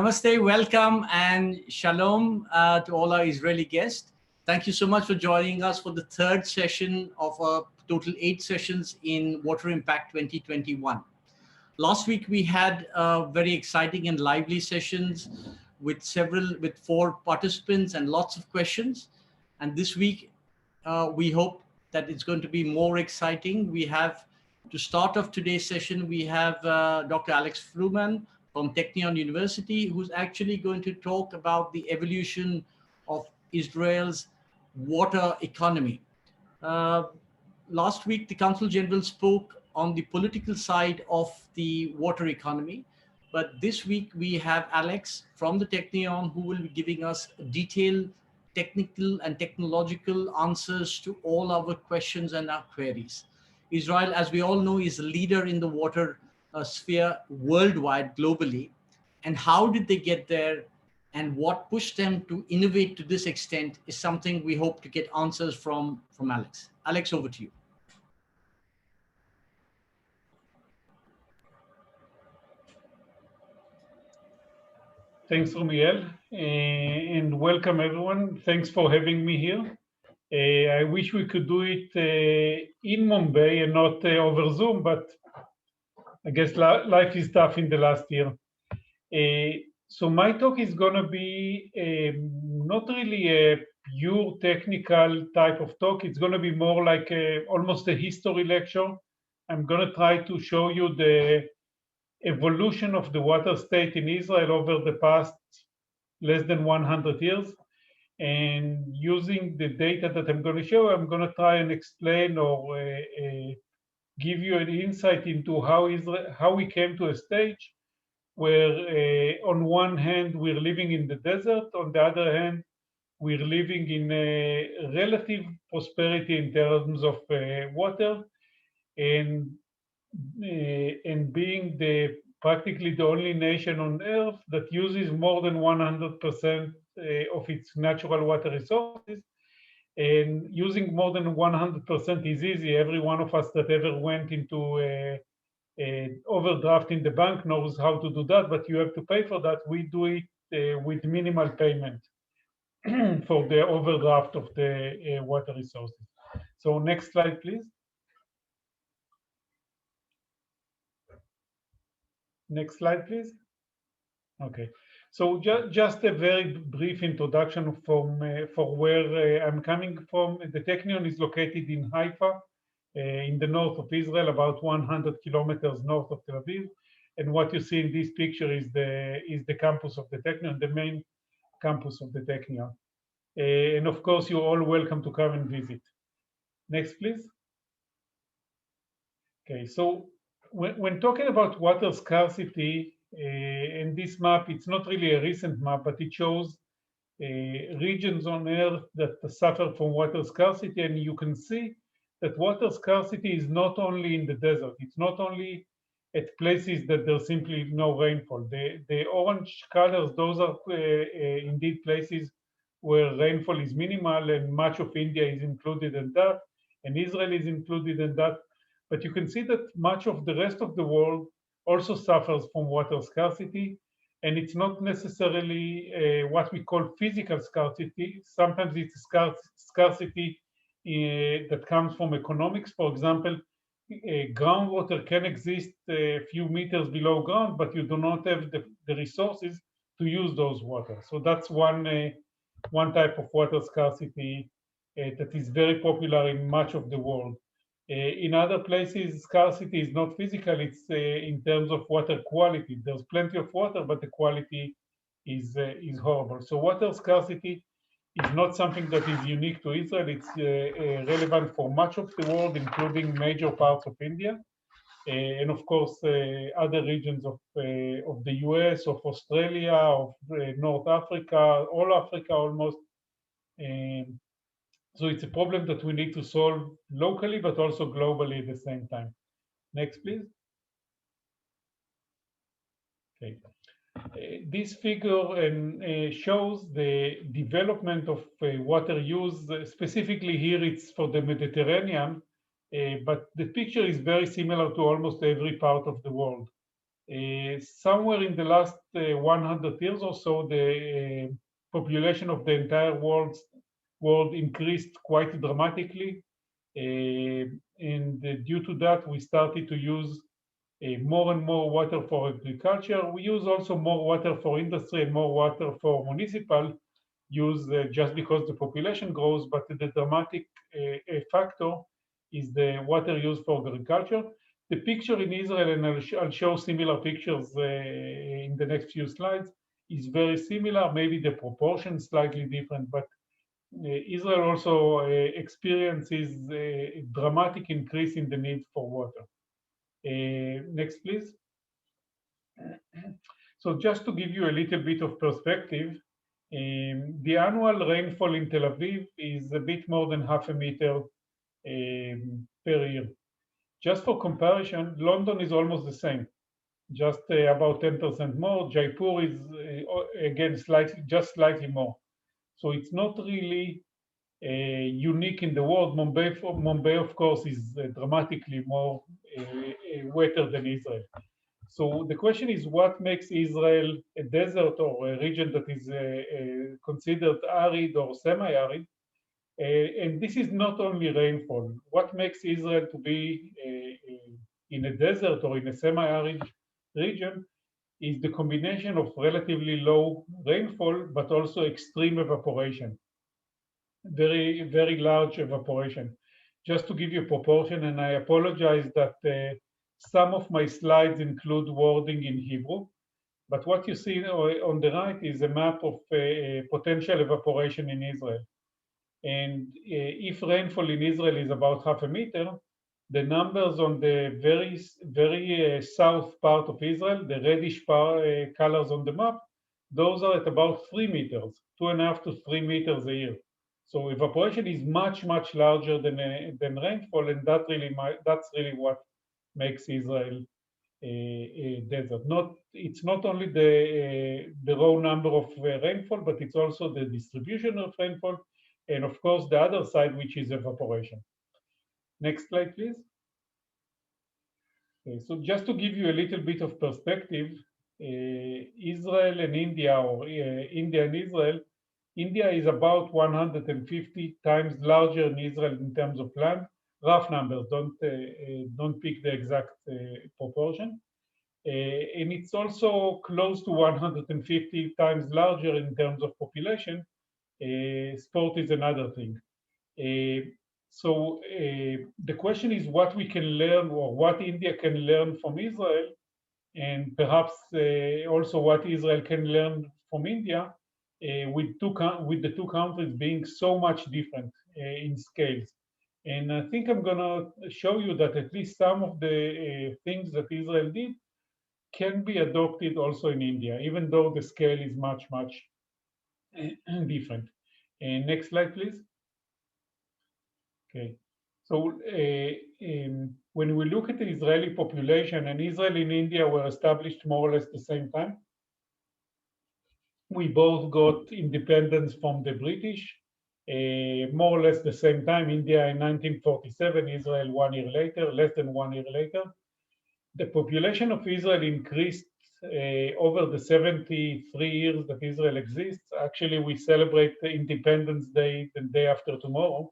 Namaste, welcome, and shalom to all our Israeli guests. Thank you so much for joining us for the third session of a total 8 sessions in Water Impact 2021. Last week we had very exciting and lively sessions with 4 participants and lots of questions. And this week we hope that it's going to be more exciting. We have, to start off today's session, we have Dr. Alex Fruman from TECHNION University, who's actually going to talk about the evolution of Israel's water economy. Last week, the Consul General spoke on the political side of the water economy. But this week, we have Alex from the TECHNION who will be giving us detailed technical and technological answers to all our questions and our queries. Israel, as we all know, is a leader in the water sphere worldwide, globally. And how did they get there? And what pushed them to innovate to this extent is something we hope to get answers from Alex. Alex, over to you. Thanks, ROMIEL, and welcome everyone. Thanks for having me here. I wish we could do it in Mumbai and not over Zoom, but I guess life is tough in the last year. So my talk is going to be not really a pure technical type of talk. It's going to be more like almost a history lecture. I'm going to try to show you the evolution of the water state in Israel over the past less than 100 years. And using the data that I'm going to show, I'm going to try and explain or give you an insight into how we came to a stage where on one hand, we're living in the desert, on the other hand, we're living in a relative prosperity in terms of water, and being practically the only nation on earth that uses more than 100% of its natural water resources. And using more than 100% is easy. Every one of us that ever went into overdraft in the bank knows how to do that, but you have to pay for that. We do it with minimal payment for the overdraft of the water resources. So next slide, please. Next slide, please. Okay, so just a very brief introduction for where I'm coming from. The TECHNION is located in Haifa, in the north of Israel, about 100 kilometers north of Tel Aviv. And what you see in this picture is the campus of the TECHNION, the main campus of the TECHNION. And of course, you're all welcome to come and visit. Next, please. Okay, so when talking about water scarcity, in this map, it's not really a recent map, but it shows regions on Earth that suffer from water scarcity, and you can see that water scarcity is not only in the desert. It's not only at places that there's simply no rainfall. The orange colors, those are indeed places where rainfall is minimal, and much of India is included in that, and Israel is included in that. But you can see that much of the rest of the world also suffers from water scarcity, and it's not necessarily what we call physical scarcity. Sometimes it's scarcity that comes from economics. For example, groundwater can exist a few meters below ground, but you do not have the resources to use those water. So that's one type of water scarcity that is very popular in much of the world. In other places, scarcity is not physical, it's in terms of water quality. There's plenty of water, but the quality is horrible. So water scarcity is not something that is unique to Israel. It's relevant for much of the world, including major parts of India, and of course, other regions of the US, of Australia, of North Africa, all Africa almost. So it's a problem that we need to solve locally, but also globally at the same time. Next, please. Okay. This figure shows the development of water use. Specifically here, it's for the Mediterranean, but the picture is very similar to almost every part of the world. Somewhere in the last 100 years or so, the population of the entire world increased quite dramatically. And due to that, we started to use more and more water for agriculture. We use also more water for industry and more water for municipal use just because the population grows, but the dramatic factor is the water used for agriculture. The picture in Israel, and I'll show similar pictures in the next few slides, is very similar, maybe the proportion slightly different, but Israel also experiences a dramatic increase in the need for water. Next, please. So just to give you a little bit of perspective, the annual rainfall in Tel Aviv is a bit more than 0.5 meter per year. Just for comparison, London is almost the same, just about 10% more. Jaipur is, again, just slightly more. So it's not really unique in the world. Mumbai, of course, is dramatically more wetter than Israel. So the question is, what makes Israel a desert or a region that is considered arid or semi-arid? And this is not only rainfall. What makes Israel to be in a desert or in a semi-arid region is the combination of relatively low rainfall, but also extreme evaporation, very, very large evaporation. Just to give you a proportion, and I apologize that some of my slides include wording in Hebrew, but what you see on the right is a map of potential evaporation in Israel. And if rainfall in Israel is about 0.5 meter, the numbers on the very south part of Israel, the reddish colors on the map, those are at about 3 meters, 2.5 to 3 meters a year. So evaporation is much, much larger than rainfall, and that's really what makes Israel a desert. It's not only the raw number of rainfall, but it's also the distribution of rainfall, and of course the other side, which is evaporation. Next slide, please. Okay, so just to give you a little bit of perspective, Israel and India, or India and Israel, India is about 150 times larger than Israel in terms of land. Rough numbers, don't pick the exact proportion. And it's also close to 150 times larger in terms of population. Sport is another thing. So the question is what we can learn, or what India can learn from Israel, and perhaps also what Israel can learn from India, with the two countries being so much different in scales. And I think I'm going to show you that at least some of the things that Israel did can be adopted also in India, even though the scale is much, much different. Next slide, please. Okay. So when we look at the Israeli population, and Israel and India were established more or less the same time, we both got independence from the British, more or less the same time. India in 1947, Israel 1 year later, less than 1 year later. The population of Israel increased over the 73 years that Israel exists. Actually, we celebrate the Independence Day the day after tomorrow.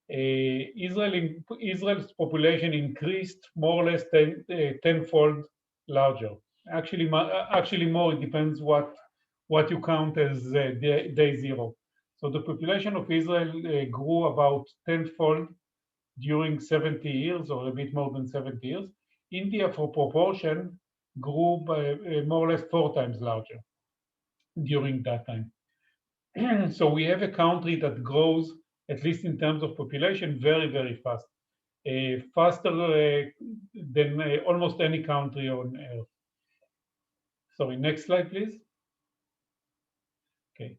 Israel's population increased more or less tenfold larger. Actually more. It depends what you count as day zero. So the population of Israel grew about tenfold during 70 years, or a bit more than 70 years. India, for proportion, grew by more or less 4 times larger during that time. So we have a country that grows, at least in terms of population, very, very fast. Faster than almost any country on earth. Sorry, next slide, please. Okay.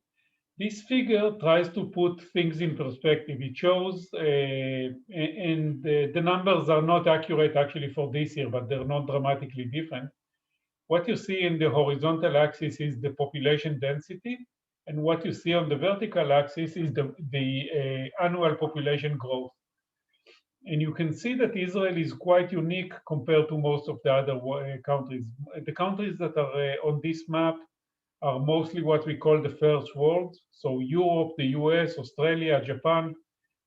This figure tries to put things in perspective. It shows, and the numbers are not accurate actually for this year, but they're not dramatically different. What you see in the horizontal axis is the population density, and what you see on the vertical axis is the annual population growth. And you can see that Israel is quite unique compared to most of the other countries. The countries that are on this map are mostly what we call the first world. So Europe, the US, Australia, Japan,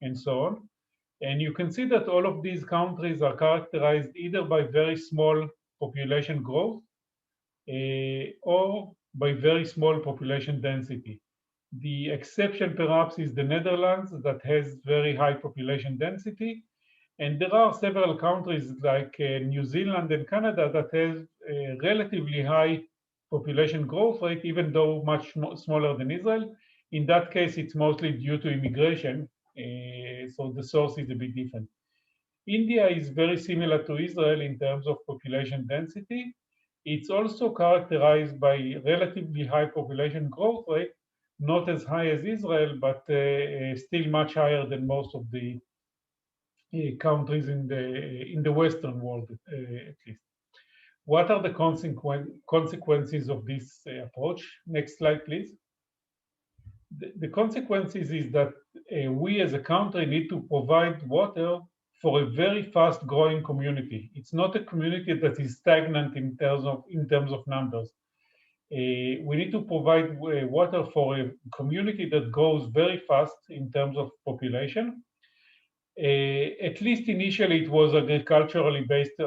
and so on. And you can see that all of these countries are characterized either by very small population growth or by very small population density. The exception perhaps is the Netherlands that has very high population density. And there are several countries like New Zealand and Canada that has a relatively high population growth rate, even though much smaller than Israel. In that case, it's mostly due to immigration, so the source is a bit different. India is very similar to Israel in terms of population density. It's also characterized by relatively high population growth rate, not as high as Israel, but still much higher than most of the countries in the Western world, at least. What are the consequences of this approach? Next slide, please. The consequences is that we as a country need to provide water for a very fast growing community. It's not a community that is stagnant in terms of numbers. We need to provide water for a community that grows very fast in terms of population. At least initially, it was agriculturally based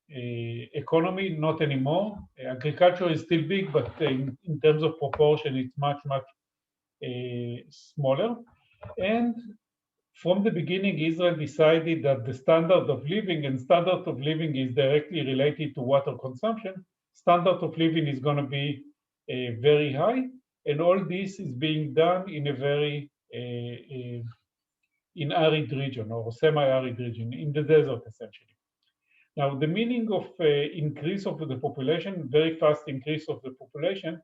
economy, not anymore. Agriculture is still big, but in terms of proportion, it's much, much smaller. And from the beginning, Israel decided that the standard of living, and standard of living is directly related to water consumption, standard of living is going to be very high. And all this is being done in a very in arid region or semi-arid region, in the desert, essentially. Now, the meaning of increase of the population, very fast increase of the population,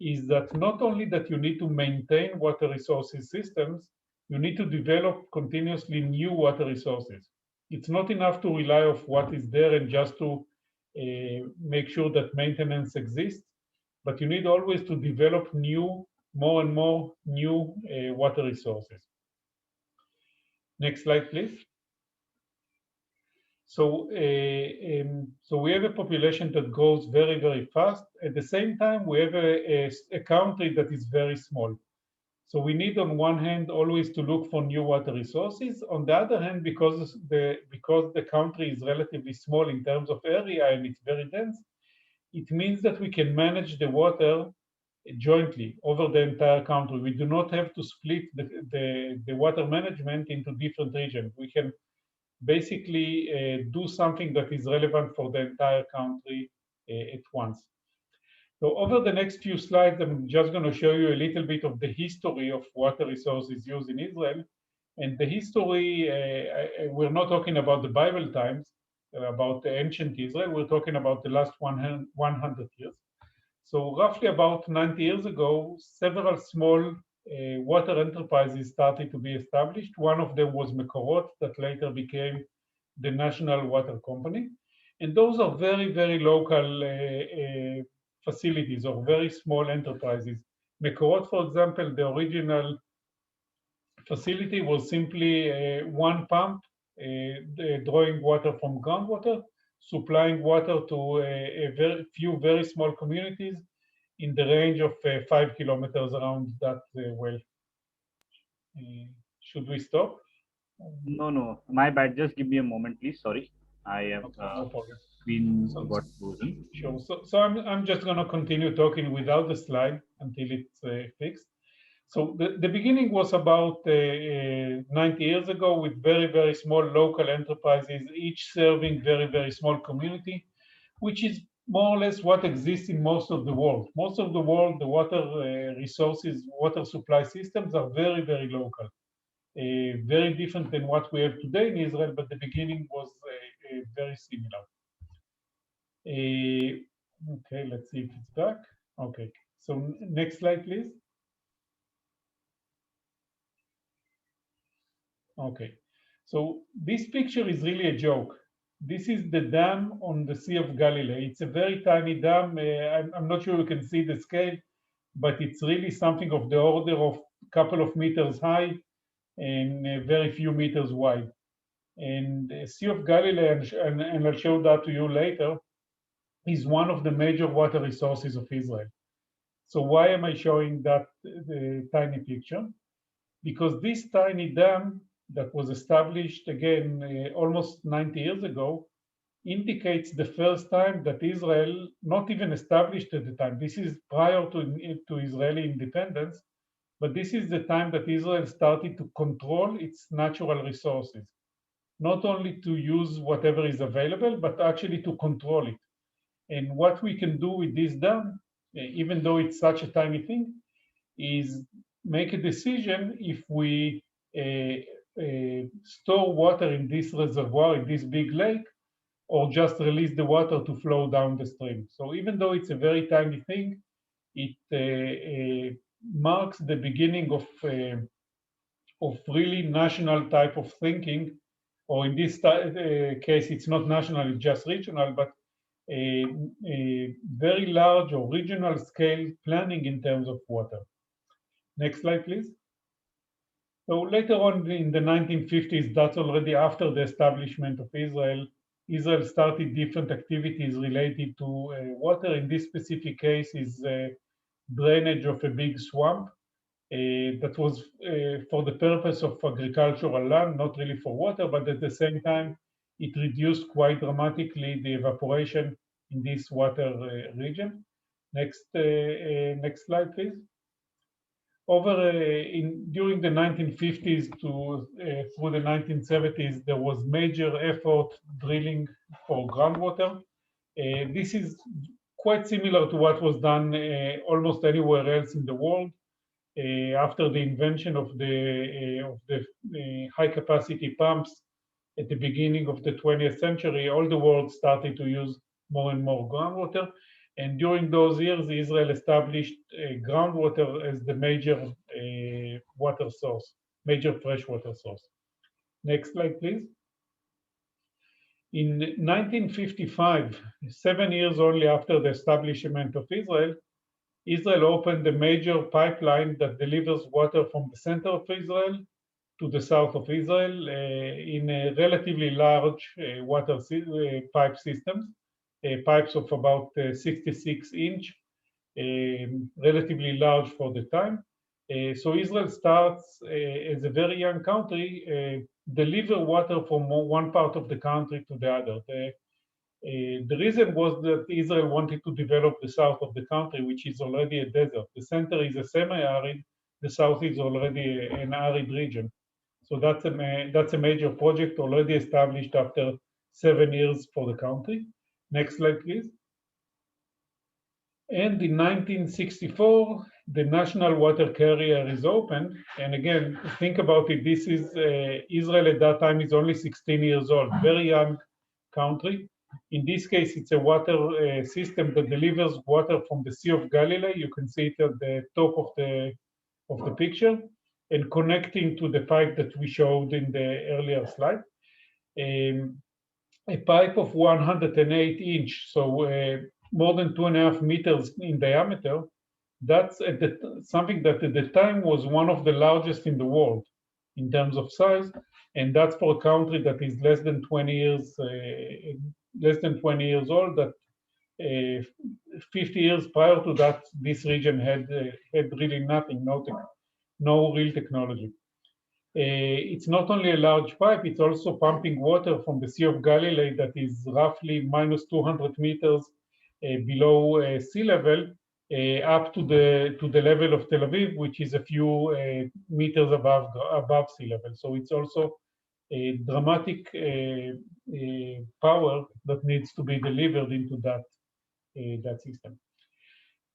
is that not only that you need to maintain water resources systems, you need to develop continuously new water resources. It's not enough to rely on what is there and just to make sure that maintenance exists, but you need always to develop new, more and more new water resources. Next slide, please. So, so we have a population that grows very, very fast. At the same time, we have a country that is very small. So we need, on one hand, always to look for new water resources. On the other hand, because the country is relatively small in terms of area and it's very dense, it means that we can manage the water jointly over the entire country. We do not have to split the water management into different regions. We can basically do something that is relevant for the entire country at once. So over the next few slides, I'm just going to show you a little bit of the history of water resources used in Israel. And the history, we're not talking about the Bible times, about the ancient Israel. We're talking about the last 100 years. So roughly about 90 years ago, several small water enterprises started to be established. One of them was Mekorot, that later became the National Water Company. And those are very, very local facilities or very small enterprises. Mekorot, for example, the original facility was simply one pump drawing water from groundwater, supplying water to a very few very small communities in the range of 5 kilometers around that well. Should we stop? No, my bad. Just give me a moment, please. Sorry, I have no problem. Been got frozen. Sure. So I'm just going to continue talking without the slide until it's fixed. So the beginning was about 90 years ago with very, very small local enterprises, each serving very, very small community, which is more or less what exists in most of the world. Most of the world, the water resources, water supply systems are very, very local. Very different than what we have today in Israel, but the beginning was very similar. Okay, let's see if it's back. Okay, so next slide, please. Okay, so this picture is really a joke. This is the dam on the Sea of Galilee. It's a very tiny dam. I'm not sure you can see the scale, but it's really something of the order of a couple of meters high and very few meters wide. And the Sea of Galilee, and I'll show that to you later, is one of the major water resources of Israel. So why am I showing that the tiny picture? Because this tiny dam that was established again almost 90 years ago indicates the first time that Israel, not even established at the time, this is prior to Israeli independence, but this is the time that Israel started to control its natural resources, not only to use whatever is available, but actually to control it. And what we can do with this dam, even though it's such a tiny thing, is make a decision if we store water in this reservoir, in this big lake, or just release the water to flow down the stream. So even though it's a very tiny thing, it marks the beginning of really national type of thinking, or in this case, it's not national, it's just regional, but a very large or regional scale planning in terms of water. Next slide, please. So later on in the 1950s, that's already after the establishment of Israel, Israel started different activities related to water. In this specific case is drainage of a big swamp that was for the purpose of agricultural land, not really for water, but at the same time, it reduced quite dramatically the evaporation in this water region. Next slide, please. During the 1950s to through the 1970s, there was major effort drilling for groundwater. This is quite similar to what was done almost anywhere else in the world. After the invention of the high-capacity pumps at the beginning of the 20th century, all the world started to use more and more groundwater. And during those years, Israel established groundwater as the major water source, major freshwater source. Next slide, please. In 1955, 7 years only after the establishment of Israel, Israel opened a major pipeline that delivers water from the center of Israel to the south of Israel in a relatively large water pipe systems, pipes of about 66 inch, relatively large for the time. So Israel starts as a very young country, deliver water from one part of the country to the other. The reason was that Israel wanted to develop the south of the country, which is already a desert. The center is a semi-arid, the south is already an arid region. So that's a major project already established after 7 years for the country. Next slide, please. And in 1964, the national water carrier is opened. And again, think about it, this is, Israel at that time is only 16 years old, very young country. In this case, it's a water system that delivers water from the Sea of Galilee. You can see it at the top of the picture, and connecting to the pipe that we showed in the earlier slide. A pipe of 108 inch, so more than 2.5 meters in diameter. That's something that at the time was one of the largest in the world in terms of size, and that's for a country that is less than 20 years old. That 50 years prior to that, this region had really nothing, no real technology. It's not only a large pipe, it's also pumping water from the Sea of Galilee that is roughly minus 200 meters below sea level up to the level of Tel Aviv, which is a few meters above sea level. So it's also a dramatic power that needs to be delivered into that system.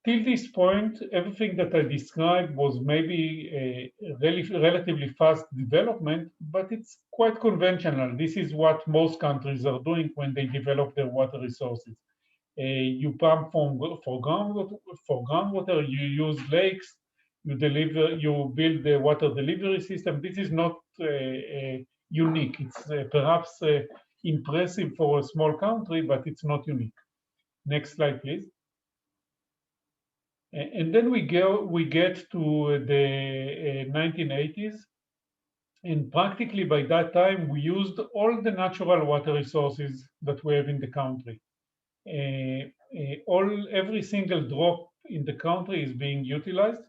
Till this point, everything that I described was maybe a relatively fast development, but it's quite conventional. This is what most countries are doing when they develop their water resources. You pump for groundwater, you use lakes, you build the water delivery system. This is not unique. It's perhaps impressive for a small country, but it's not unique. Next slide, please. And then we get to the 1980s, And practically by that time, we used all the natural water resources that we have in the country. Every single drop in the country is being utilized,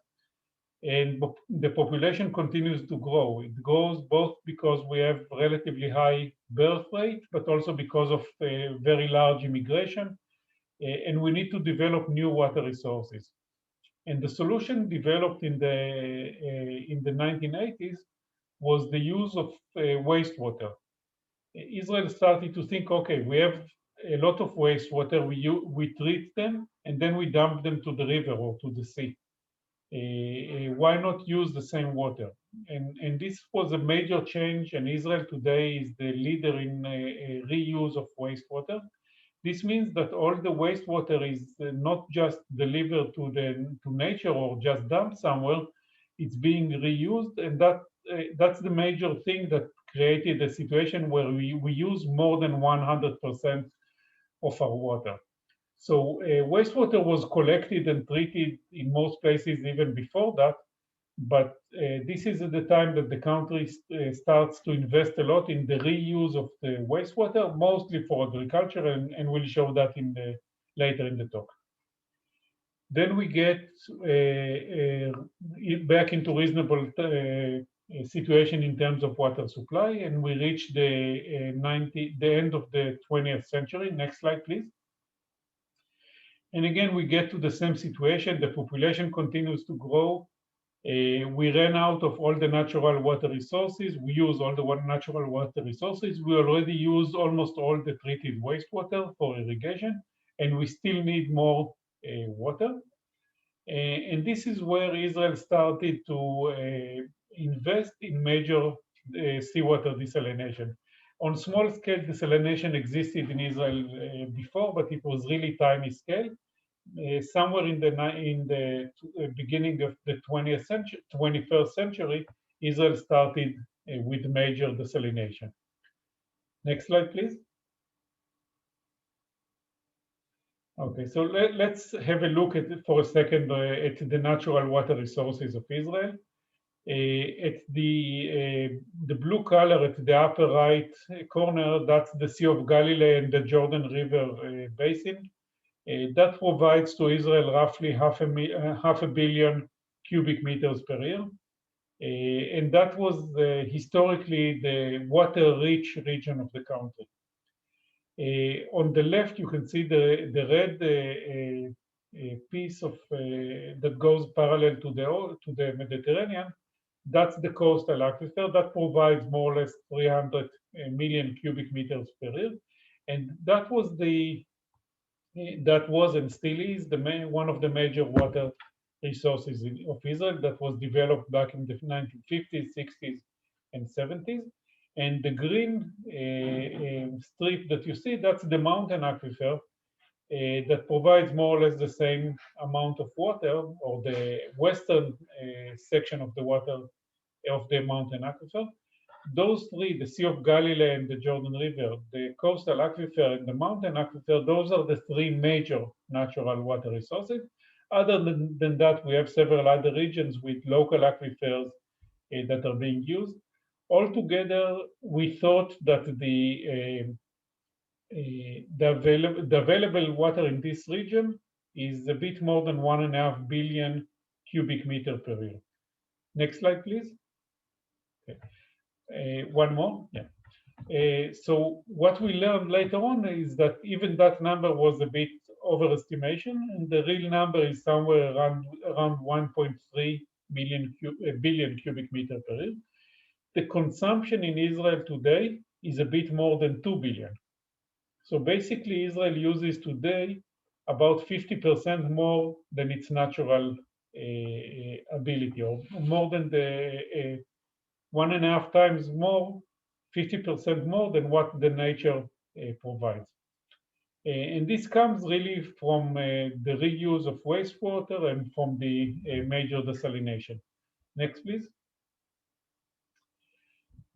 and the population continues to grow. It grows both because we have relatively high birth rate, but also because of very large immigration, and we need to develop new water resources. And the solution developed in the 1980s was the use of wastewater. Israel started to think, okay, we have a lot of wastewater, we treat them, and then we dump them to the river or to the sea. Why not use the same water? And this was a major change, and Israel today is the leader in reuse of wastewater. This means that all the wastewater is not just delivered to nature or just dumped somewhere, it's being reused, and that's the major thing that created a situation where we use more than 100% of our water. So wastewater was collected and treated in most places even before that, but this is at the time that the country starts to invest a lot in the reuse of the wastewater, mostly for agriculture, and we'll show that later in the talk. Then we get back into reasonable situation in terms of water supply, and we reach the end of the 20th century. Next slide, please. And again, we get to the same situation. The population continues to grow. We ran out of all the natural water resources. We use all the natural water resources. We already use almost all the treated wastewater for irrigation, and we still need more water. And this is where Israel started to invest in major seawater desalination. On small scale, desalination existed in Israel before, but it was really tiny scale. Somewhere in the beginning of the 21st century, Israel started with major desalination. Next slide, please. Okay, so let's have a look for a second at the natural water resources of Israel. At the blue color at the upper right corner, that's the Sea of Galilee and the Jordan River basin. That provides to Israel roughly half a billion cubic meters per year. And that was historically the water-rich region of the country. On the left, you can see the red piece of that goes parallel to the Mediterranean. That's the coastal aquifer that provides more or less 300 million cubic meters per year, and that was and still is one of the major water resources of Israel that was developed back in the 1950s, 60s, and 70s. And the green strip that you see, that's the mountain aquifer that provides more or less the same amount of water, or the western section of the water of the mountain aquifer. Those three, the Sea of Galilee and the Jordan River, the coastal aquifer and the mountain aquifer, those are the three major natural water resources. Other than that, we have several other regions with local aquifers that are being used. Altogether, we thought that the available water in this region is a bit more than 1.5 billion cubic meter per year. Next slide, please. Okay. One more, yeah. So what we learned later on is that even that number was a bit overestimation, and the real number is somewhere around 1.3 billion cubic meter per year. The consumption in Israel today is a bit more than 2 billion. So basically, Israel uses today about 50% more than its natural ability, or more than the 1.5 times more, 50% more than what the nature provides. And this comes really from the reuse of wastewater and from the major desalination. Next, please.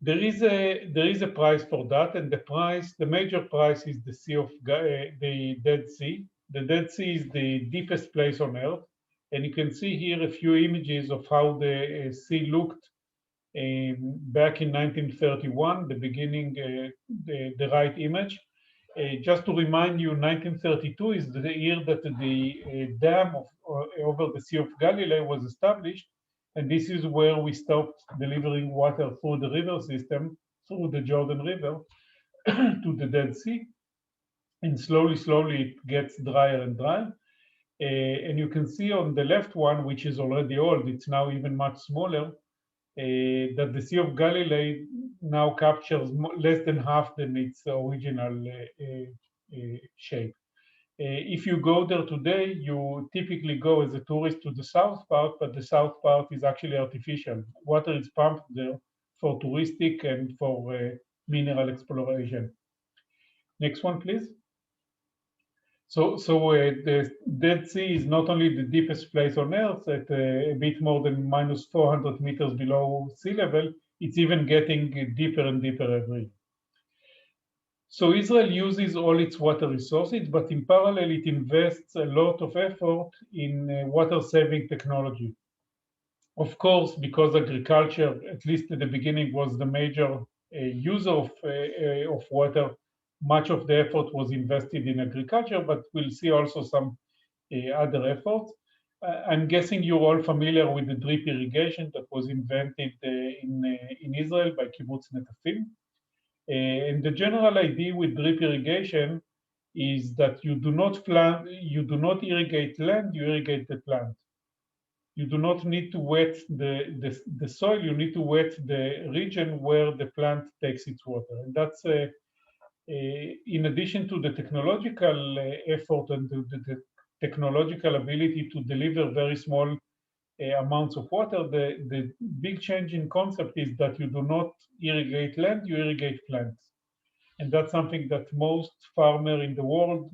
There is a price for that, and the major price is the Dead Sea. The Dead Sea is the deepest place on Earth, and you can see here a few images of how the sea looked back in 1931, the beginning, the right image. Just to remind you, 1932 is the year that the dam over the Sea of Galilee was established, and this is where we stopped delivering water through the river system, through the Jordan River, to the Dead Sea. And slowly, slowly it gets drier and drier. And you can see on the left one, which is already old, it's now even much smaller, that the Sea of Galilee now captures less than half than its original shape. If you go there today, you typically go as a tourist to the south part, but the south part is actually artificial. Water is pumped there for touristic and for mineral exploration. Next one, please. So the Dead Sea is not only the deepest place on Earth at a bit more than minus 400 meters below sea level, it's even getting deeper and deeper every year. So Israel uses all its water resources, but in parallel, it invests a lot of effort in water-saving technology. Of course, because agriculture, at least at the beginning, was the major user of water, much of the effort was invested in agriculture, but we'll see also some other efforts. I'm guessing you're all familiar with the drip irrigation that was invented in Israel by Kibbutz Netafim. And the general idea with drip irrigation is that you do not irrigate land, you irrigate the plant. You do not need to wet the soil, you need to wet the region where the plant takes its water. And that's in addition to the technological effort and the technological ability to deliver very small amounts of water, the big change in concept is that you do not irrigate land, you irrigate plants. And that's something that most farmers in the world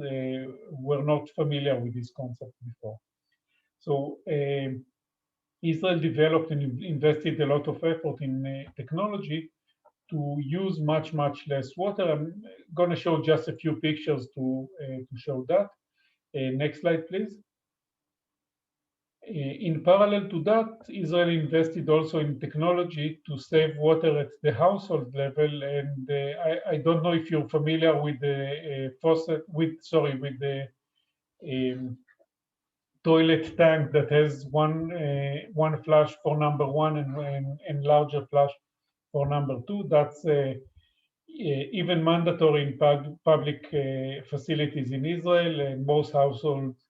were not familiar with this concept before. So Israel developed and invested a lot of effort in technology to use much, much less water. I'm going to show just a few pictures to show that. Next slide, please. In parallel to that, Israel invested also in technology to save water at the household level. And I don't know if you're familiar with the faucet, with the toilet tank that has one flush for number one and larger flush for number two. That's even mandatory in public facilities in Israel, and most households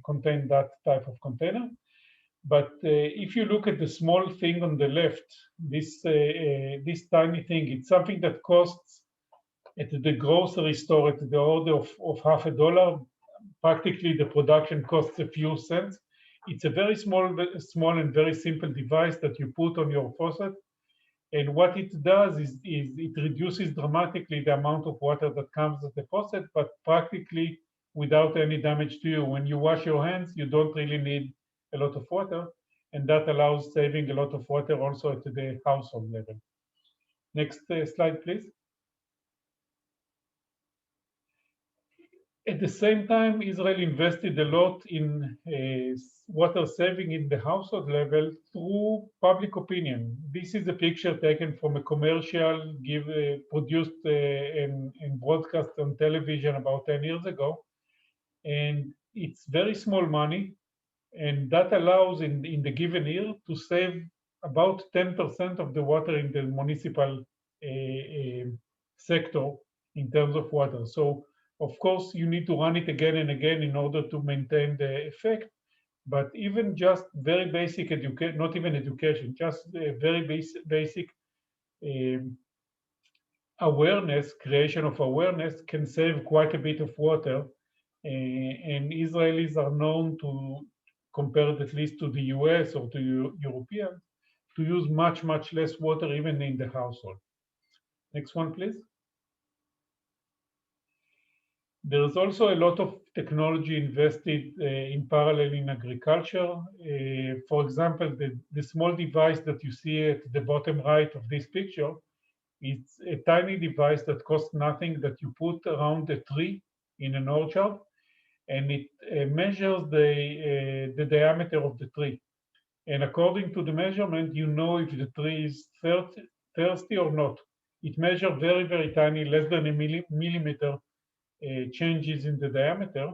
contain that type of container. But if you look at the small thing on the left, this tiny thing, it's something that costs at the grocery store at the order of $50. Practically, the production costs a few cents. It's a very small and very simple device that you put on your faucet. And what it does is it reduces dramatically the amount of water that comes at the faucet, but practically without any damage to you. When you wash your hands, you don't really need a lot of water, and that allows saving a lot of water also at the household level. Next slide, please. At the same time, Israel invested a lot in water saving in the household level through public opinion. This is a picture taken from a commercial produced and broadcast on television about 10 years ago. And it's very small money, and that allows in the given year to save about 10% of the water in the municipal sector in terms of water. So of course, you need to run it again and again in order to maintain the effect. But even just very basic education, not even education, just very basic awareness, creation of awareness can save quite a bit of water. And Israelis are known to, compared at least to the US or to Europeans, to use much, much less water even in the household. Next one, please. There's also a lot of technology invested in parallel in agriculture. For example, the small device that you see at the bottom right of this picture, it's a tiny device that costs nothing that you put around a tree in an orchard, and it measures the diameter of the tree. And according to the measurement, you know if the tree is thirsty or not. It measures very, very tiny, less than a millimeter changes in the diameter.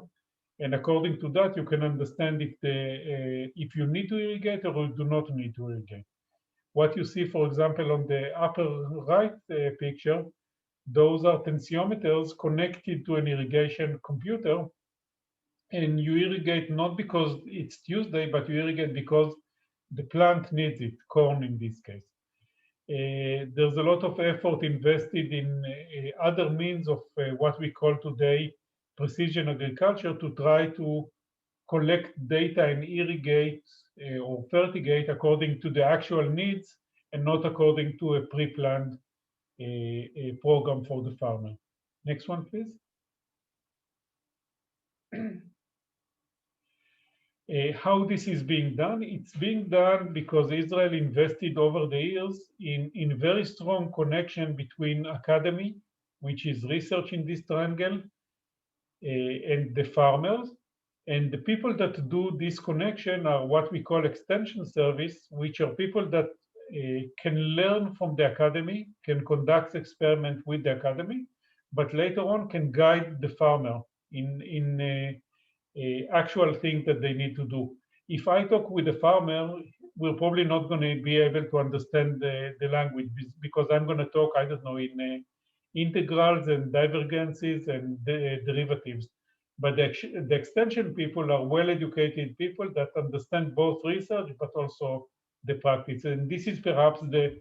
And according to that, you can understand if you need to irrigate or you do not need to irrigate. What you see, for example, on the upper right picture, those are tensiometers connected to an irrigation computer. And you irrigate not because it's Tuesday, but you irrigate because the plant needs it, corn in this case. There's a lot of effort invested in other means of what we call today precision agriculture to try to collect data and irrigate or fertigate according to the actual needs and not according to a pre-planned program for the farmer. Next one, please. How this is being done? It's being done because Israel invested over the years in very strong connection between academy, which is research in this triangle, and the farmers. And the people that do this connection are what we call extension service, which are people that can learn from the academy, can conduct experiment with the academy, but later on can guide the farmer in actual things that they need to do. If I talk with a farmer, we're probably not going to be able to understand the language because I'm going to talk, I don't know, in integrals and divergences and derivatives. But the extension people are well-educated people that understand both research but also the practice. And this is perhaps the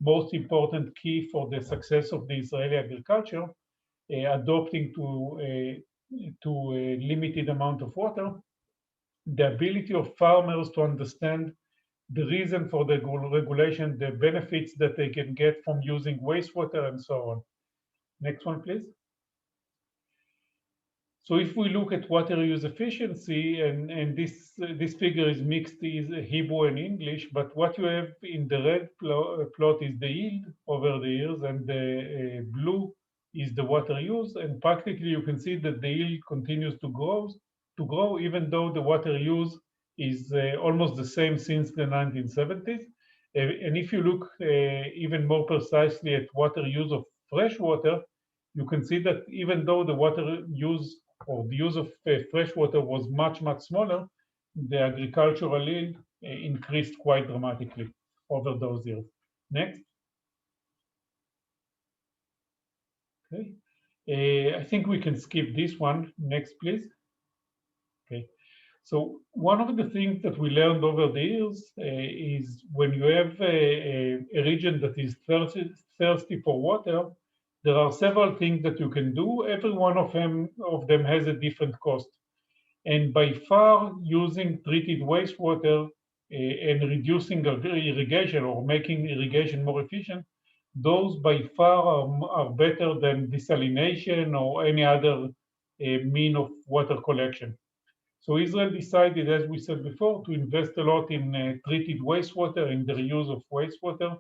most important key for the success of the Israeli agriculture, adopting to a limited amount of water, the ability of farmers to understand the reason for the regulation, the benefits that they can get from using wastewater, and so on. Next one, please. So if we look at water use efficiency, and this figure is mixed, is Hebrew and English, but what you have in the red plot is the yield over the years, and the blue is the water use, and practically you can see that the yield continues to grow even though the water use is almost the same since the 1970s. And if you look even more precisely at water use of fresh water, you can see that even though the water use or the use of fresh water was much, much smaller, the agricultural yield increased quite dramatically over those years. Next. Okay. I think we can skip this one. Next, please. Okay. So one of the things that we learned over the years is when you have a region that is thirsty for water, there are several things that you can do. Every one of them has a different cost. And by far, using treated wastewater and reducing irrigation or making irrigation more efficient, those by far are better than desalination or any other mean of water collection. So Israel decided, as we said before, to invest a lot in treated wastewater, in the reuse of wastewater,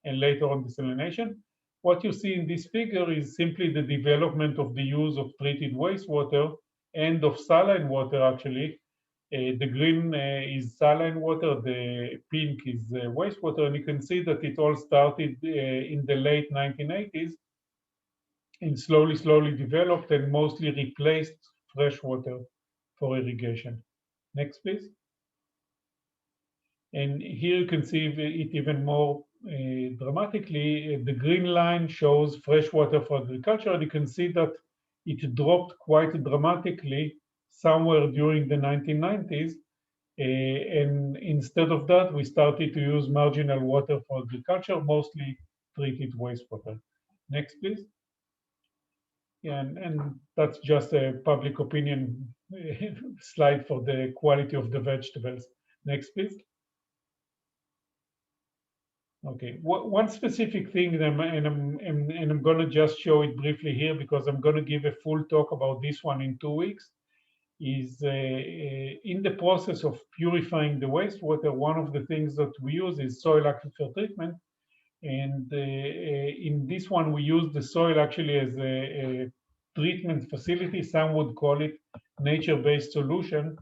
and later on desalination. What you see in this figure is simply the development of the use of treated wastewater and of saline water, actually. The green is saline water, the pink is wastewater, and you can see that it all started in the late 1980s and slowly developed and mostly replaced fresh water for irrigation. Next, please. And here you can see it even more dramatically. The green line shows freshwater for agriculture, and you can see that it dropped quite dramatically somewhere during the 1990s. And instead of that, we started to use marginal water for agriculture, mostly treated wastewater. Next, please. Yeah, and that's just a public opinion slide for the quality of the vegetables. Next, please. Okay, one specific thing, and I'm going to just show it briefly here because I'm going to give a full talk about this one in 2 weeks, is in the process of purifying the wastewater, one of the things that we use is soil aquifer treatment. And in this one, we use the soil actually as a treatment facility. Some would call it nature-based solution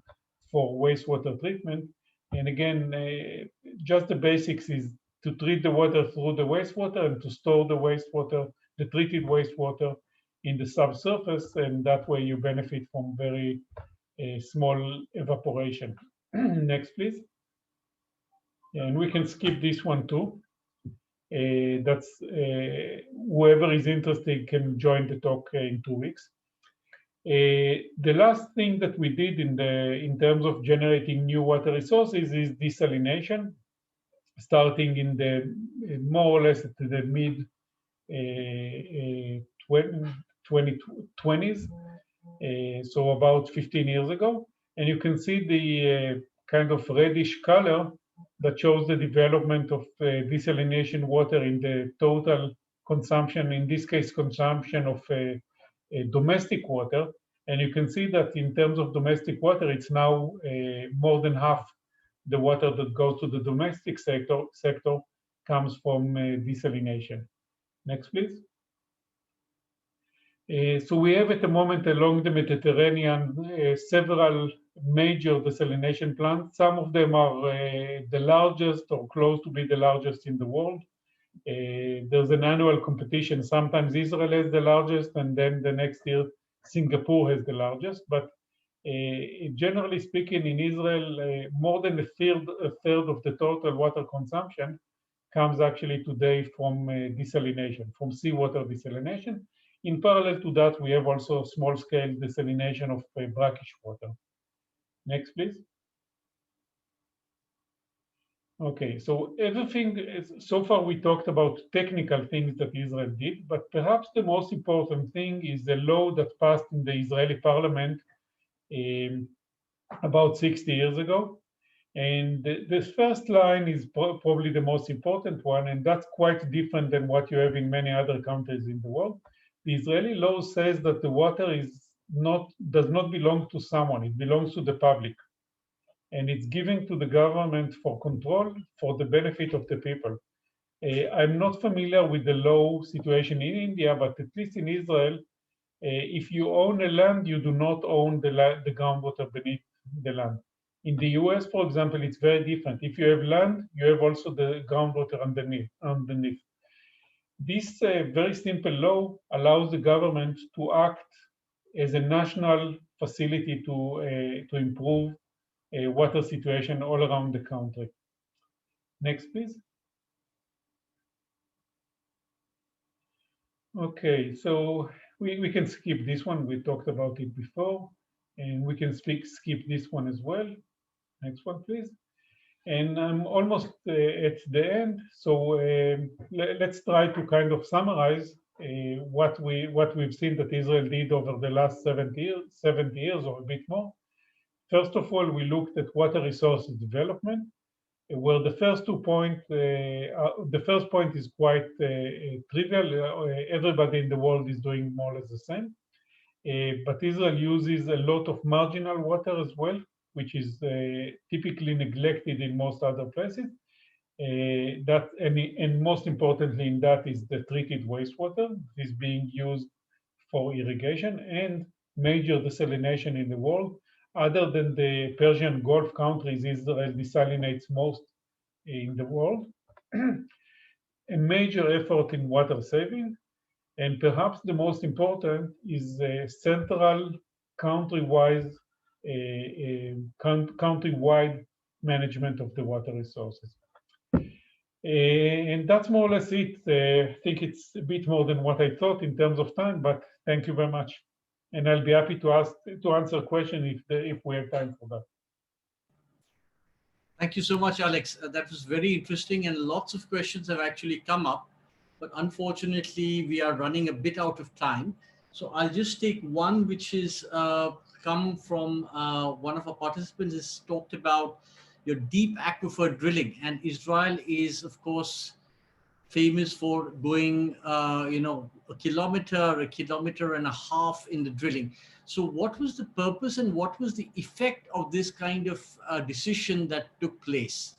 for wastewater treatment. And again, just the basics is to treat the water through the wastewater and to store the wastewater, the treated wastewater in the subsurface, and that way you benefit from very small evaporation. Next, please. And we can skip this one too. That's whoever is interested can join the talk in 2 weeks. The last thing that we did in terms of generating new water resources is desalination, starting in the more or less at the mid 2020s, so about 15 years ago. And you can see the kind of reddish color that shows the development of desalination water in the total consumption, in this case, consumption of domestic water. And you can see that in terms of domestic water, it's now more than half the water that goes to the domestic sector comes from desalination. Next, please. So we have at the moment along the Mediterranean several major desalination plants. Some of them are the largest or close to be the largest in the world. There's an annual competition. Sometimes Israel has the largest, and then the next year Singapore has the largest. But generally speaking, in Israel, more than a third of the total water consumption comes actually today from desalination, from seawater desalination. In parallel to that, we have also small-scale desalination of brackish water. Next, please. Okay, so everything is, so far we talked about technical things that Israel did, but perhaps the most important thing is the law that passed in the Israeli parliament about 60 years ago. And the first line is probably the most important one, and that's quite different than what you have in many other countries in the world. The Israeli law says that the water does not belong to someone, it belongs to the public. And it's given to the government for control, for the benefit of the people. I'm not familiar with the law situation in India, but at least in Israel, if you own a land, you do not own the groundwater beneath the land. In the US, for example, it's very different. If you have land, you have also the groundwater underneath. This very simple law allows the government to act as a national facility to improve water situation all around the country. Next, please. Okay, so we can skip this one. We talked about it before, and we can skip this one as well. Next one, please. And I'm almost at the end, so let's try to kind of summarize what we've seen that Israel did over the last 70 years or a bit more. First of all, we looked at water resources development, where the first 2 points, the first point is quite trivial. Everybody in the world is doing more or less the same. But Israel uses a lot of marginal water as well, which is typically neglected in most other places. And most importantly in that is the treated wastewater is being used for irrigation and major desalination in the world. Other than the Persian Gulf countries, Israel desalinates most in the world. A major effort in water saving, and perhaps the most important is central countrywide management of the water resources. And that's more or less it. I think it's a bit more than what I thought in terms of time, but thank you very much. And I'll be happy to answer questions if we have time for that. Thank you so much, Alex. That was very interesting, and lots of questions have actually come up, but unfortunately we are running a bit out of time. So I'll just take one which is come from one of our participants has talked about your deep aquifer drilling, and Israel is of course famous for going a kilometer and a half in the drilling. So what was the purpose and what was the effect of this kind of decision that took place?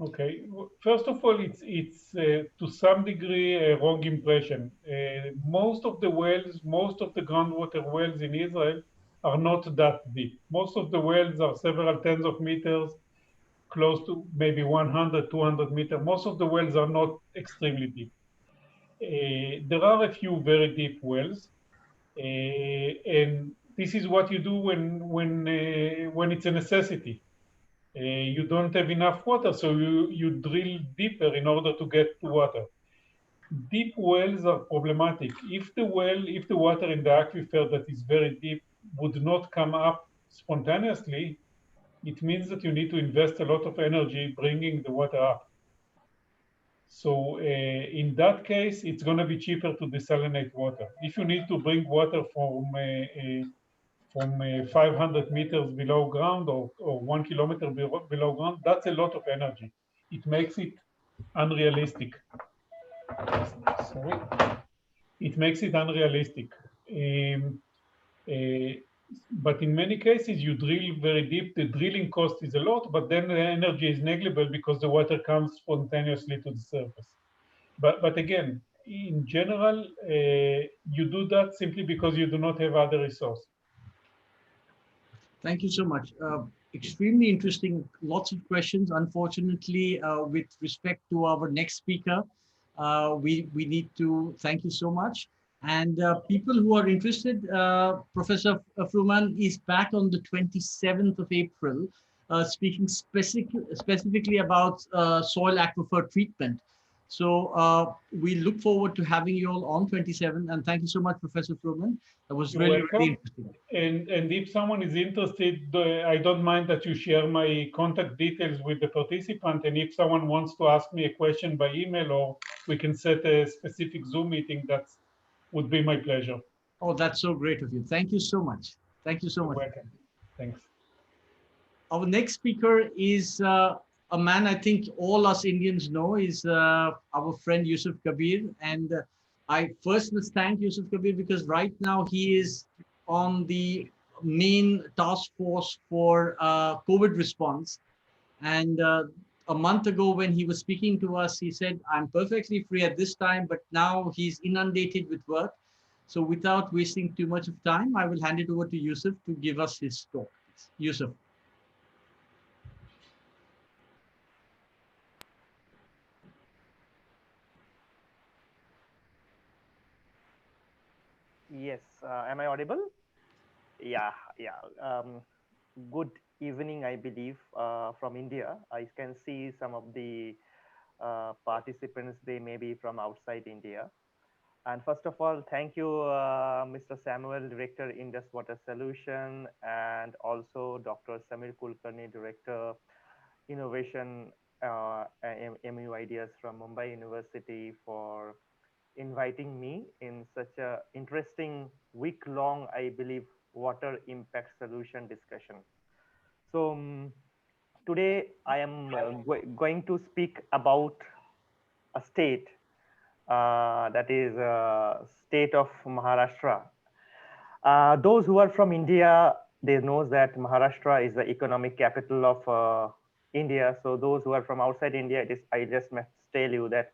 Okay, first of all, it's to some degree a wrong impression. Most of the wells, most of the groundwater wells in Israel are not that deep. Most of the wells are several tens of meters. close to maybe 100, 200 meters. Most of the wells are not extremely deep. There are a few very deep wells, and this is what you do when it's a necessity. You don't have enough water, so you drill deeper in order to get to water. Deep wells are problematic. If the water in the aquifer that is very deep would not come up spontaneously, it means that you need to invest a lot of energy bringing the water up. So in that case, it's going to be cheaper to desalinate water. If you need to bring water from 500 meters below ground or 1 kilometer below ground, that's a lot of energy. It makes it unrealistic. Sorry. It makes it unrealistic. But in many cases, you drill very deep. The drilling cost is a lot, but then the energy is negligible because the water comes spontaneously to the surface. But again, in general, you do that simply because you do not have other resources. Thank you so much. Extremely interesting. Lots of questions. Unfortunately, with respect to our next speaker, we need to thank you so much. And people who are interested, Professor Fruman is back on the 27th of April, speaking specifically about soil aquifer treatment. So we look forward to having you all on 27th. And thank you so much, Professor Fruman. That was really interesting. And if someone is interested, I don't mind that you share my contact details with the participant. And if someone wants to ask me a question by email, or we can set a specific Zoom meeting, that would be my pleasure. Oh, that's so great of you. Thank you so much. Thank you so much. You're welcome. Thanks. Our next speaker is a man I think all us Indians know, is our friend Yusuf Kabir. And I first must thank Yusuf Kabir because right now he is on the main task force for COVID response. And a month ago when he was speaking to us, he said, I'm perfectly free at this time, but now he's inundated with work. So without wasting too much of time, I will hand it over to Yusuf to give us his talk. Yusuf. Yes, am I audible? Yeah. Good evening, I believe, from India. I can see some of the participants, they may be from outside India. And first of all, thank you, Mr. Samuel, Director, Indus Water Solution, and also Dr. Samir Kulkarni, Director, Innovation, MUIDEAS from Mumbai University, for inviting me in such a interesting week-long, I believe, water impact solution discussion. So today I am going to speak about a state that is state of Maharashtra. Those who are from India, they know that Maharashtra is the economic capital of India. So those who are from outside India, I just must tell you that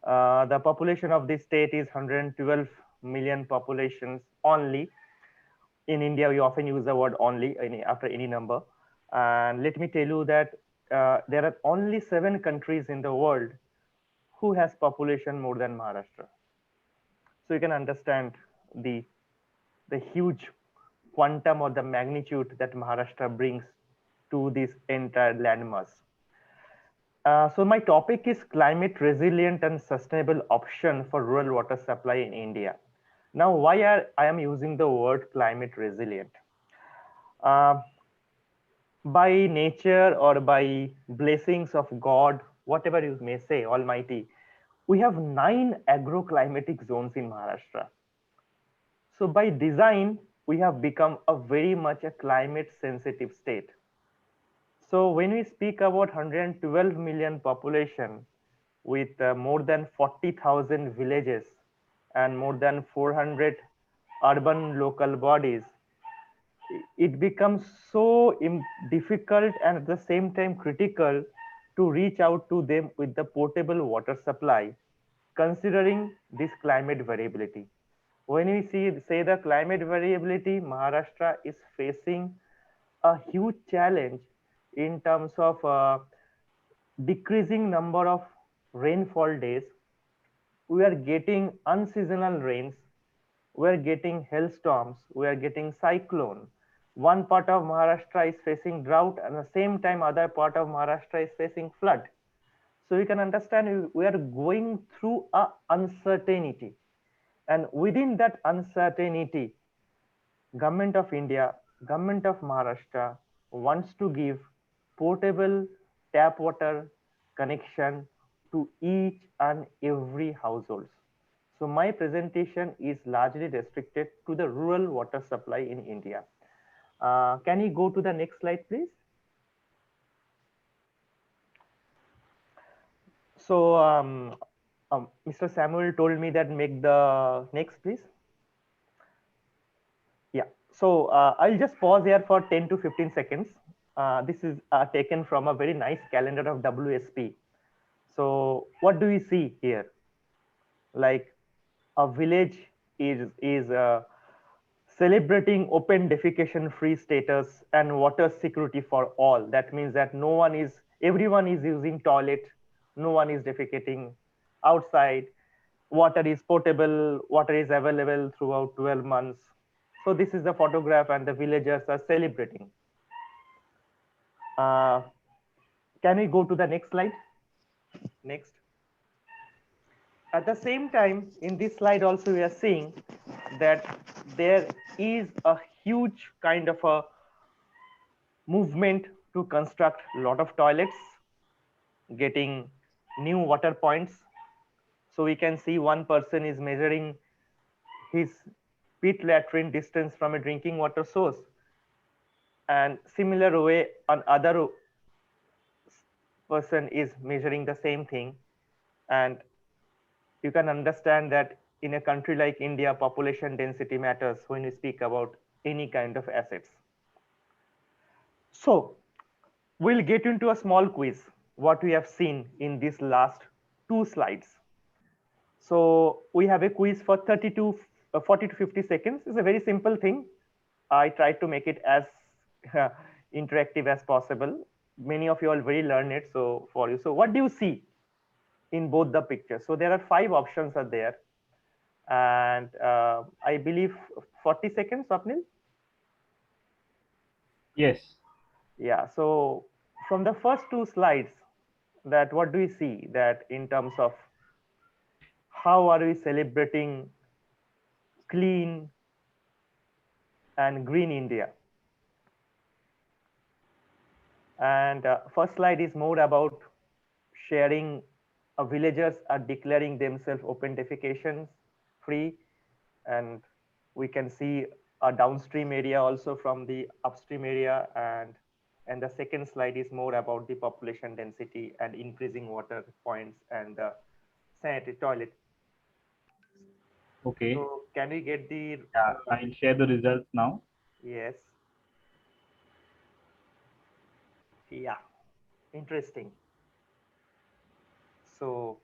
the population of this state is 112 million populations only. In India, we often use the word only after any number. And let me tell you that there are only 7 countries in the world who has population more than Maharashtra. So you can understand the huge quantum or the magnitude that Maharashtra brings to this entire landmass. So my topic is climate resilient and sustainable option for rural water supply in India. Now, why I am using the word climate resilient? By nature or by blessings of God, whatever you may say, Almighty, we have 9 agroclimatic zones in Maharashtra. So by design, we have become a very much a climate sensitive state. So when we speak about 112 million population with more than 40,000 villages and more than 400 urban local bodies, it becomes so difficult and at the same time critical to reach out to them with the potable water supply, considering this climate variability. When we say the climate variability, Maharashtra is facing a huge challenge in terms of decreasing number of rainfall days. We are getting unseasonal rains, we are getting hailstorms, we are getting cyclone. One part of Maharashtra is facing drought, and at the same time other part of Maharashtra is facing flood. So you can understand we are going through a uncertainty, and within that uncertainty, Government of India, Government of Maharashtra wants to give portable tap water connection to each and every household. So my presentation is largely restricted to the rural water supply in India. Can you go to the next slide, please? So Mr. Samuel told me that make the next, please. Yeah, so I'll just pause here for 10 to 15 seconds. This is taken from a very nice calendar of WSP. So what do we see here? Like a village is celebrating open defecation free status and water security for all. That means that everyone is using toilet, no one is defecating outside, water is potable, water is available throughout 12 months. So this is the photograph and the villagers are celebrating. Can we go to the next slide? Next. At the same time, in this slide also we are seeing that there is a huge kind of a movement to construct a lot of toilets, getting new water points. So we can see one person is measuring his pit latrine distance from a drinking water source, and similar way another person is measuring the same thing. And you can understand that in a country like India, population density matters when we speak about any kind of assets. So we'll get into a small quiz, what we have seen in these last 2 slides. So we have a quiz for 40 to 50 seconds. It's a very simple thing. I tried to make it as interactive as possible. Many of you are very learned, so for you. So what do you see in both the pictures? So there are 5 options are there. And I believe 40 seconds, Swapnil? Yes. Yeah, so from the first 2 slides, that what do we see that in terms of how are we celebrating clean and green India? And first slide is more about sharing. Villagers are declaring themselves open defecation free, and we can see a downstream area also from the upstream area. And the second slide is more about the population density and increasing water points and the sanitary toilet. Okay. So can we get the? Yeah, I'll share the results now. Yes. Yeah, interesting. So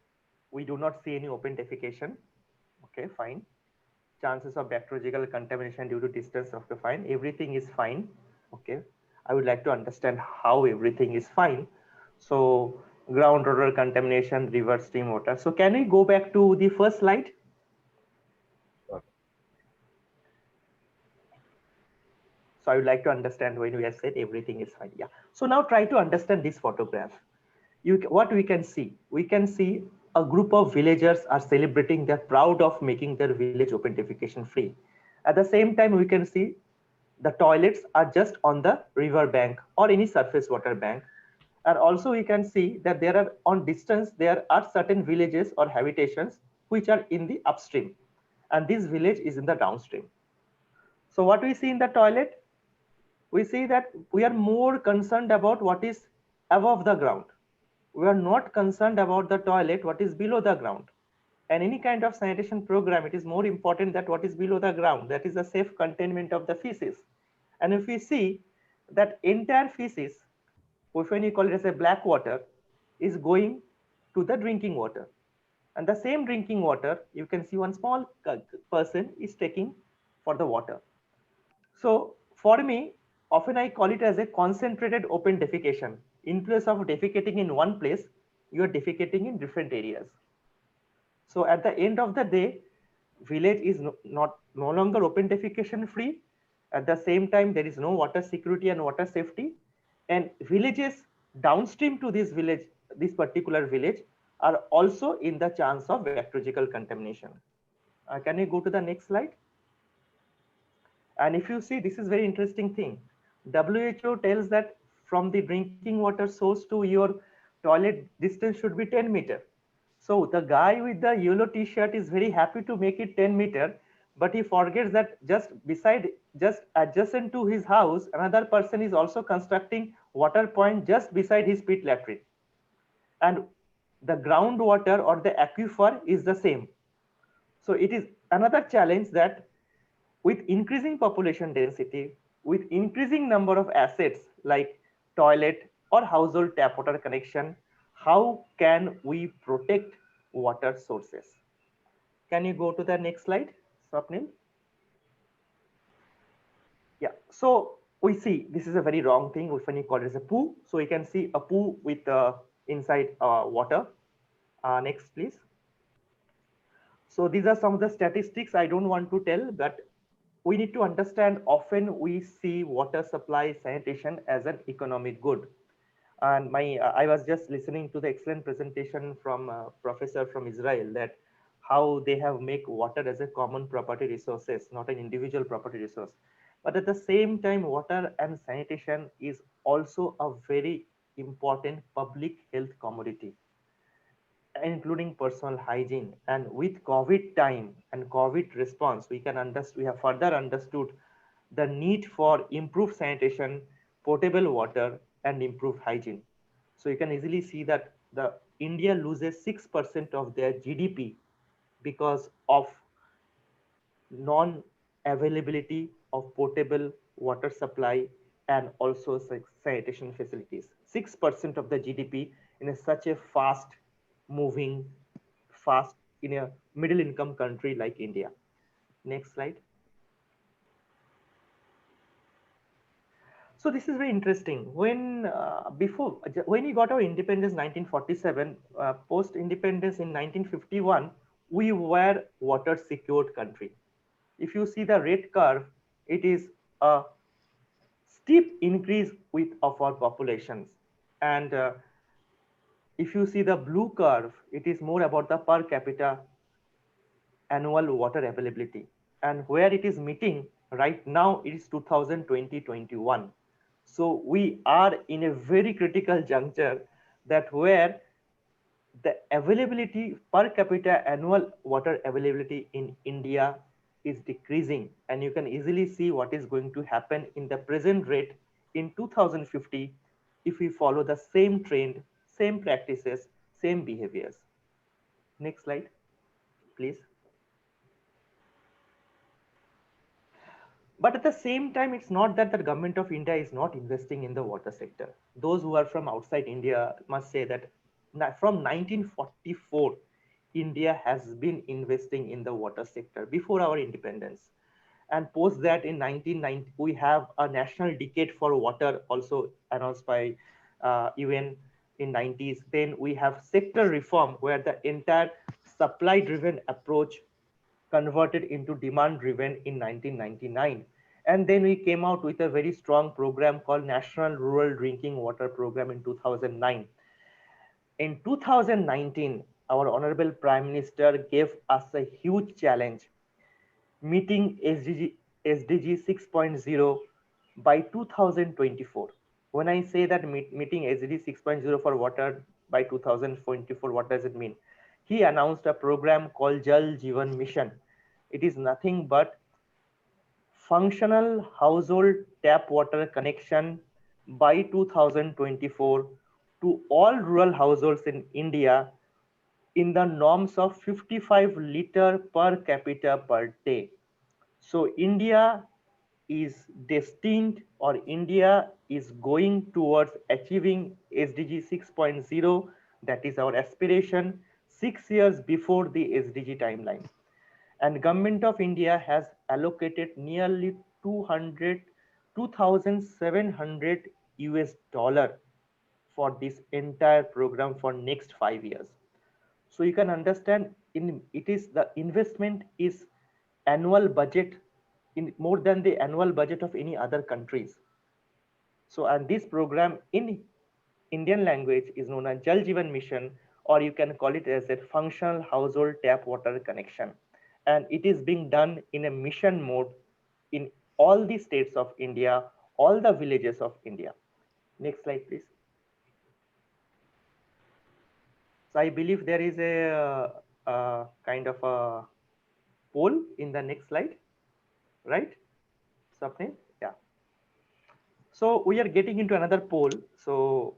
we do not see any open defecation. Okay, fine. Chances of bacteriological contamination due to distance, okay, fine. Everything is fine. Okay, I would like to understand how everything is fine. So groundwater contamination, river stream water. So can we go back to the first slide? Sure. So I would like to understand when we have said everything is fine. Yeah. So now try to understand this photograph. What we can see a group of villagers are celebrating. They're proud of making their village open defecation free. At the same time, we can see the toilets are just on the river bank or any surface water bank. And also we can see that there are on distance, there are certain villages or habitations which are in the upstream, and this village is in the downstream. So what we see in the toilet, we see that we are more concerned about what is above the ground. We are not concerned about the toilet, what is below the ground. And any kind of sanitation program, it is more important that what is below the ground, that is the safe containment of the feces. And if we see that entire feces, when you call it as a black water, is going to the drinking water. And the same drinking water, you can see one small person is taking for the water. So for me, often I call it as a concentrated open defecation. In place of defecating in one place, you are defecating in different areas. So at the end of the day, village is no longer open defecation free. At the same time, there is no water security and water safety. And villages downstream to this village, this particular village, are also in the chance of bacteriological contamination. Can you go to the next slide? And if you see, this is very interesting thing. WHO tells that from the drinking water source to your toilet distance should be 10 meters. So the guy with the yellow t-shirt is very happy to make it 10 meters, but he forgets that just adjacent to his house, another person is also constructing water point just beside his pit latrine. And the groundwater or the aquifer is the same. So it is another challenge that with increasing population density, with increasing number of assets like toilet or household tap water connection, how can we protect water sources? Can you go to the next slide, Swapnil? Yeah, so we see this is a very wrong thing when you call it as a poo. So you can see a poo with inside water. Next, please. So these are some of the statistics I don't want to tell, but we need to understand often we see water supply sanitation as an economic good. And I was just listening to the excellent presentation from a professor from Israel that how they have make water as a common property resources, not an individual property resource. But at the same time, water and sanitation is also a very important public health commodity, including personal hygiene. And with COVID time and COVID response, we have further understood the need for improved sanitation, potable water, and improved hygiene. So you can easily see that the India loses 6% of their GDP because of non-availability of potable water supply and also sanitation facilities. 6% of the GDP in such a fast in a middle income country like India. Next slide. So this is very interesting. When we got our independence 1947, post independence in 1951, we were water secured country. If you see the red curve, it is a steep increase of our populations. And if you see the blue curve, it is more about the per capita annual water availability. And where it is meeting right now, it is 2020-21. So we are in a very critical juncture that where the availability per capita annual water availability in India is decreasing. And you can easily see what is going to happen in the present rate in 2050 if we follow the same trend, same practices, same behaviors. Next slide, please. But at the same time, it's not that the government of India is not investing in the water sector. Those who are from outside India must say that from 1944, India has been investing in the water sector before our independence. And post that in 1990, we have a national decade for water also announced by UN in 90s. Then we have sector reform where the entire supply driven approach converted into demand driven in 1999. And then we came out with a very strong program called National Rural Drinking Water Program in 2009. In 2019, our Honorable Prime Minister gave us a huge challenge, meeting SDG 6.0 by 2024. When I say that meeting SDG 6.0 for water by 2024, what does it mean? He announced a program called Jal Jeevan Mission. It is nothing but functional household tap water connection by 2024 to all rural households in India in the norms of 55 liter per capita per day. So India is destined, or India is going towards achieving SDG 6.0. That is our aspiration 6 years before the SDG timeline. And Government of India has allocated nearly 200 $2,700 US for this entire program for next 5 years. So you can understand it is the investment is annual budget in more than the annual budget of any other countries. So, and this program in Indian language is known as Jal Jeevan Mission, or you can call it as a functional household tap water connection. And it is being done in a mission mode in all the states of India, all the villages of India. Next slide, please. So I believe there is a kind of a poll in the next slide, right? Something, yeah. So we are getting into another poll. So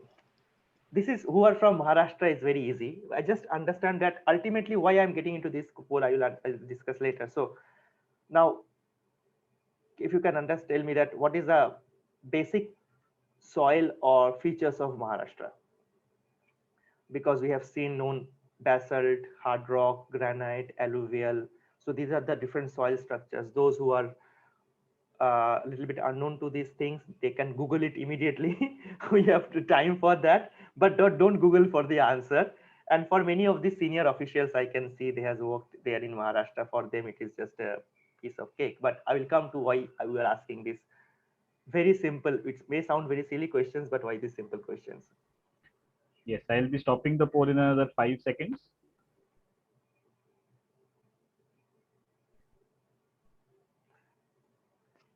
this is who are from Maharashtra is very easy. I just understand that ultimately why I'm getting into this poll, I'll discuss later. So now, if you can understand, tell me that what is the basic soil or features of Maharashtra? Because we have seen known basalt, hard rock, granite, alluvial. So these are the different soil structures. Those who are a little bit unknown to these things, they can Google it immediately. We have to time for that, but don't Google for the answer. And for many of the senior officials, I can see they has worked there in Maharashtra. For them, it is just a piece of cake. But I will come to why we are asking this very simple. It may sound very silly questions, but why these simple questions? Yes, I'll be stopping the poll in another 5 seconds.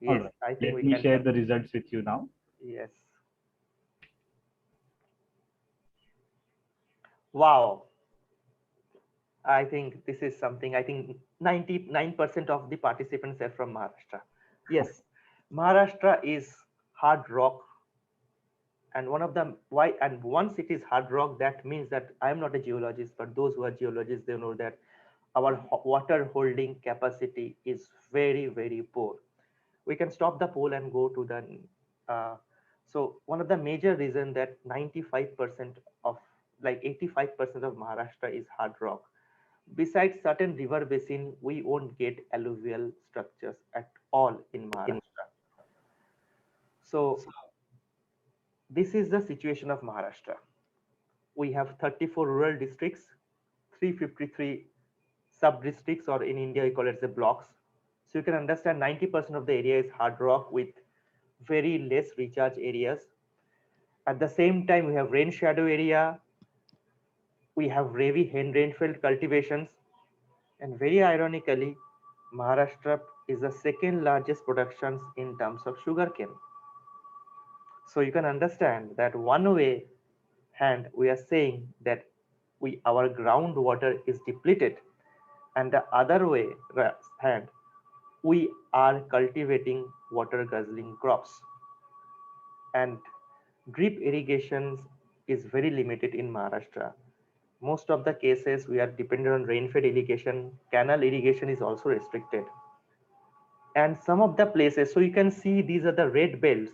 Yes, right. I think Let we me can share the results with you now. Yes. Wow. I think this is something, I think 99% of the participants are from Maharashtra. Yes, Maharashtra is hard rock. And one of them, why, and once it is hard rock, that means that I'm not a geologist, but those who are geologists, they know that our water holding capacity is very, very poor. We can stop the poll and go to the, so one of the major reason that 95% of, like 85% of Maharashtra is hard rock. Besides certain river basin, we won't get alluvial structures at all in Maharashtra. So this is the situation of Maharashtra. We have 34 rural districts, 353 sub-districts, or in India, we call it the blocks. So you can understand 90% of the area is hard rock with very less recharge areas. At the same time, we have rain shadow area. We have heavy rainfall cultivations. And very ironically, Maharashtra is the second largest productions in terms of sugarcane. So you can understand that one way hand we are saying that our groundwater is depleted, and the other way hand we are cultivating water guzzling crops, and drip irrigation is very limited in Maharashtra. Most of the cases we are dependent on rainfed irrigation. Canal irrigation is also restricted. And some of the places, so you can see these are the red belts,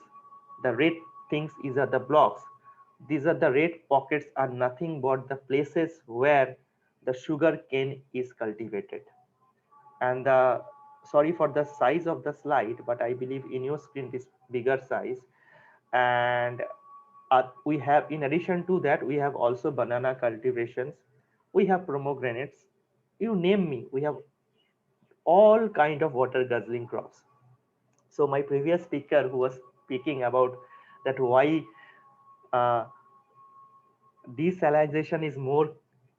the red things, these are the blocks. These are the red pockets are nothing but the places where the sugar cane is cultivated. And sorry for the size of the slide, but I believe in your screen it is bigger size. And we have, in addition to that, we have also banana cultivations. We have pomegranates. You name me, we have all kind of water guzzling crops. So my previous speaker who was speaking about that why uh, desalination is more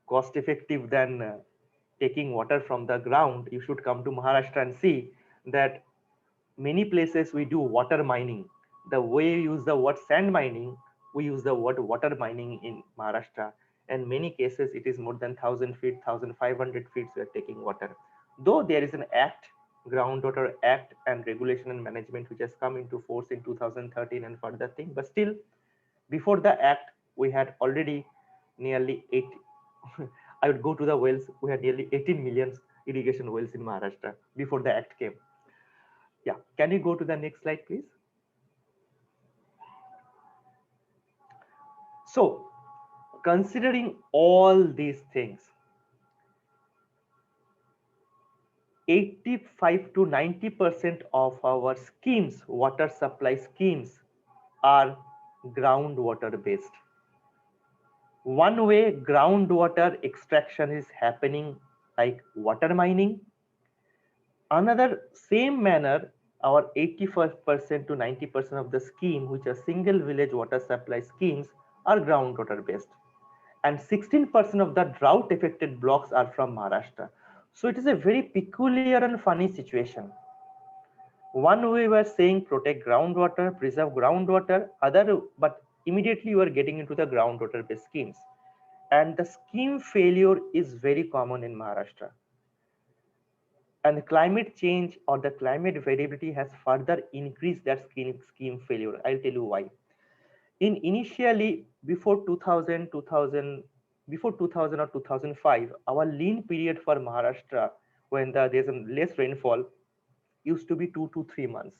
cost effective than taking water from the ground, you should come to Maharashtra and see that many places we do water mining. The way we use the word sand mining, we use the word water mining in Maharashtra. And many cases it is more than 1,000 feet, 1,500 feet we are taking water. Though there is an act, Groundwater Act and Regulation and Management, which has come into force in 2013 and further thing, but still before the act, we had already nearly 8. I would go to the wells. We had nearly 18 million irrigation wells in Maharashtra before the act came. Yeah, can you go to the next slide, please? So, considering all these things, 85 to 90% of our schemes, water supply schemes, are groundwater based. One way groundwater extraction is happening like water mining. Another same manner, our 85% to 90% of the scheme, which are single village water supply schemes, are groundwater based. And 16% of the drought affected blocks are from Maharashtra. So it is a very peculiar and funny situation. One way we are saying protect groundwater, preserve groundwater, other, but immediately you are getting into the groundwater based schemes. And the scheme failure is very common in Maharashtra. And the climate change or the climate variability has further increased that scheme failure. I'll tell you why. In initially before 2000, before 2000 or 2005, our lean period for Maharashtra, when there's less rainfall, used to be 2 to 3 months.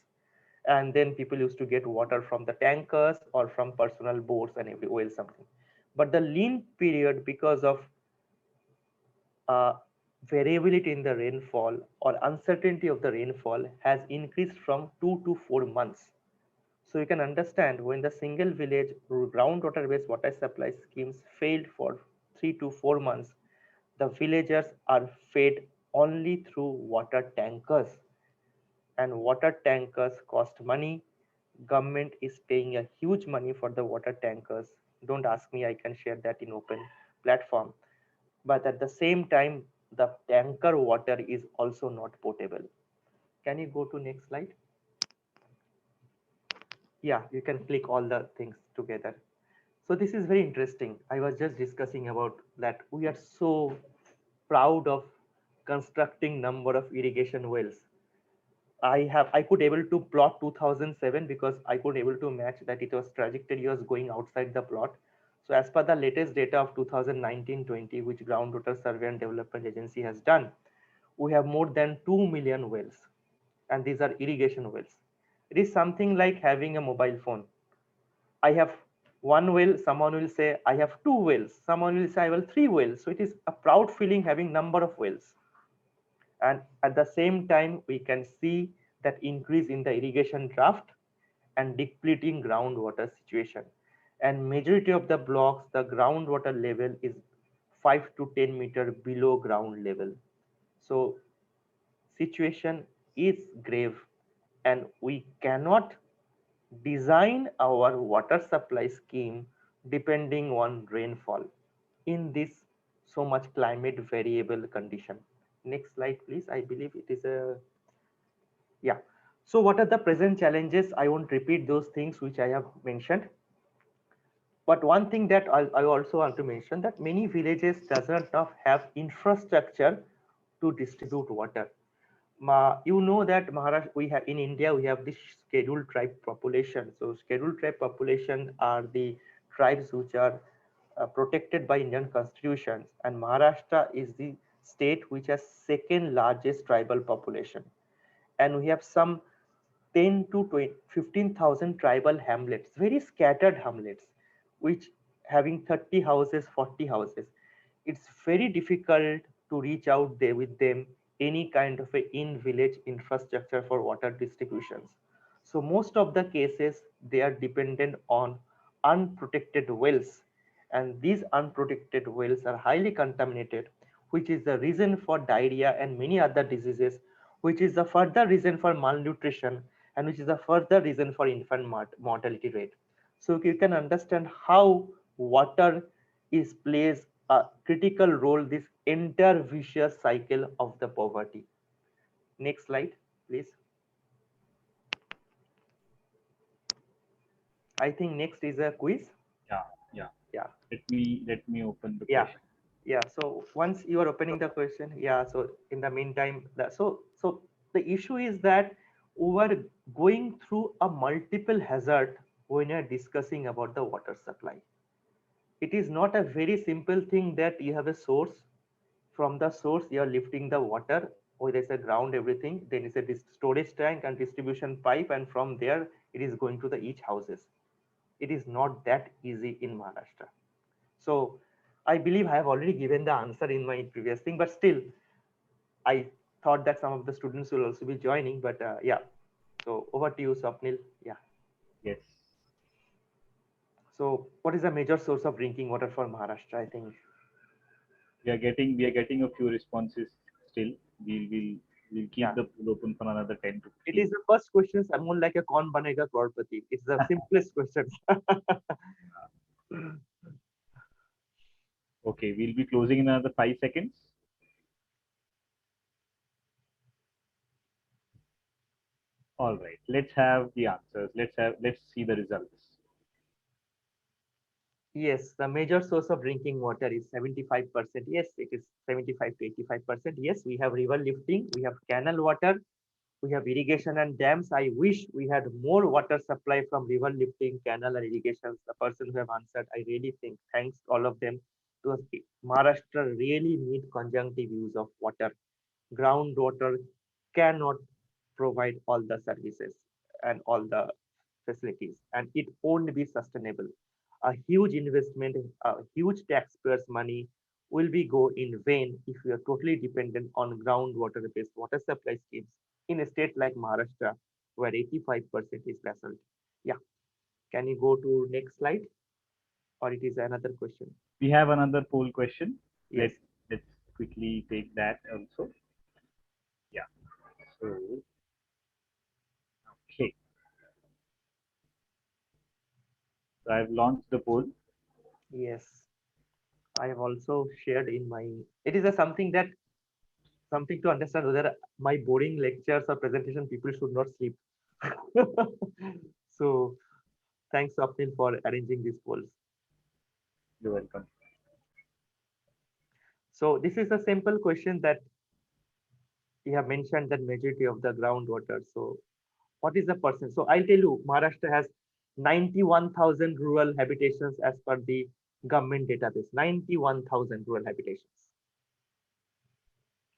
And then people used to get water from the tankers or from personal boats and every oil something. But the lean period, because of uh, variability in the rainfall or uncertainty of the rainfall, has increased from 2 to 4 months. So you can understand when the single village groundwater based water supply schemes failed for 3 to 4 months, the villagers are fed only through water tankers, and water tankers cost money. Government is paying a huge money for the water tankers. Don't ask me, I can share that in open platform. But at the same time, the tanker water is also not potable. Can you go to next slide? Yeah, you can click all the things together. So this is very interesting. I was just discussing about that we are so proud of constructing number of irrigation wells. I could able to plot 2007 because I could able to match that it was trajectory was going outside the plot. So as per the latest data of 2019-20, which Groundwater Survey and Development Agency has done, we have more than 2 million wells, and these are irrigation wells. It is something like having a mobile phone. I have one well, someone will say I have two wells, someone will say I have three wells. So it is a proud feeling having number of wells. And at the same time, we can see that increase in the irrigation draft and depleting groundwater situation. And majority of the blocks, the groundwater level is 5 to 10 meter below ground level. So situation is grave, and we cannot design our water supply scheme depending on rainfall in this so much climate variable condition. Next slide, please. I believe it is a, yeah. So what are the present challenges? I won't repeat those things which I have mentioned. But one thing that I also want to mention, that many villages does not have infrastructure to distribute water. You know that Maharashtra, we have in India, we have this scheduled tribe population. So scheduled tribe population are the tribes which are protected by Indian constitutions, and Maharashtra is the state which has second largest tribal population, and we have some 10 to 15,000 tribal hamlets, very scattered hamlets, which having 30 houses, 40 houses. It's very difficult to reach out there with them any kind of a in-village infrastructure for water distributions. So most of the cases, they are dependent on unprotected wells, and these unprotected wells are highly contaminated, which is the reason for diarrhea and many other diseases, which is the further reason for malnutrition, and which is a further reason for infant mortality rate. So you can understand how water is plays a critical role this entire vicious cycle of the poverty. Next slide, please. I think next is a quiz. Yeah. Yeah. Let me open the Yeah. question. Yeah. So once you are opening the question, yeah. So in the meantime, so the issue is that we are going through a multiple hazard when you're discussing about the water supply. It is not a very simple thing that you have a source. From the source you are lifting the water, or there's a ground everything, then it's a storage tank and distribution pipe, and from there it is going to the each houses. It is not that easy in Maharashtra. So I believe I have already given the answer in my previous thing, but still I thought that some of the students will also be joining, but yeah. So over to you, Swapnil. Yeah. Yes. So what is the major source of drinking water for Maharashtra? I think We are getting a few responses still. We'll keep yeah. the pool open for another 10 to It 15. is the first question. Someone like a kaun banega crorepati. It's the simplest question. Okay, we'll be closing in another 5 seconds. All right, let's have the answers. Let's see the results. Yes, the major source of drinking water is 75%. Yes, it is 75 to 85%. Yes, we have river lifting, we have canal water, we have irrigation and dams. I wish we had more water supply from river lifting, canal and irrigations. The person who have answered, I really think, thanks all of them. To Maharashtra really need conjunctive use of water. Groundwater cannot provide all the services and all the facilities, and it won't be sustainable. A huge investment, a huge taxpayers' money will be go in vain if we are totally dependent on groundwater-based water supply schemes in a state like Maharashtra, where 85% is basalt. Yeah, can you go to next slide, or it is another question? We have another poll question. Yes. Let's quickly take that also. Yeah. So okay. So I've launched the poll. Yes, I have also shared in my. It is a something to understand whether my boring lectures or presentation people should not sleep. So thanks, Swapnil, for arranging these polls. You're welcome. So this is a simple question that you have mentioned that majority of the groundwater. So what is the percent? So I'll tell you, Maharashtra has 91,000 rural habitations as per the government database. 91,000 rural habitations.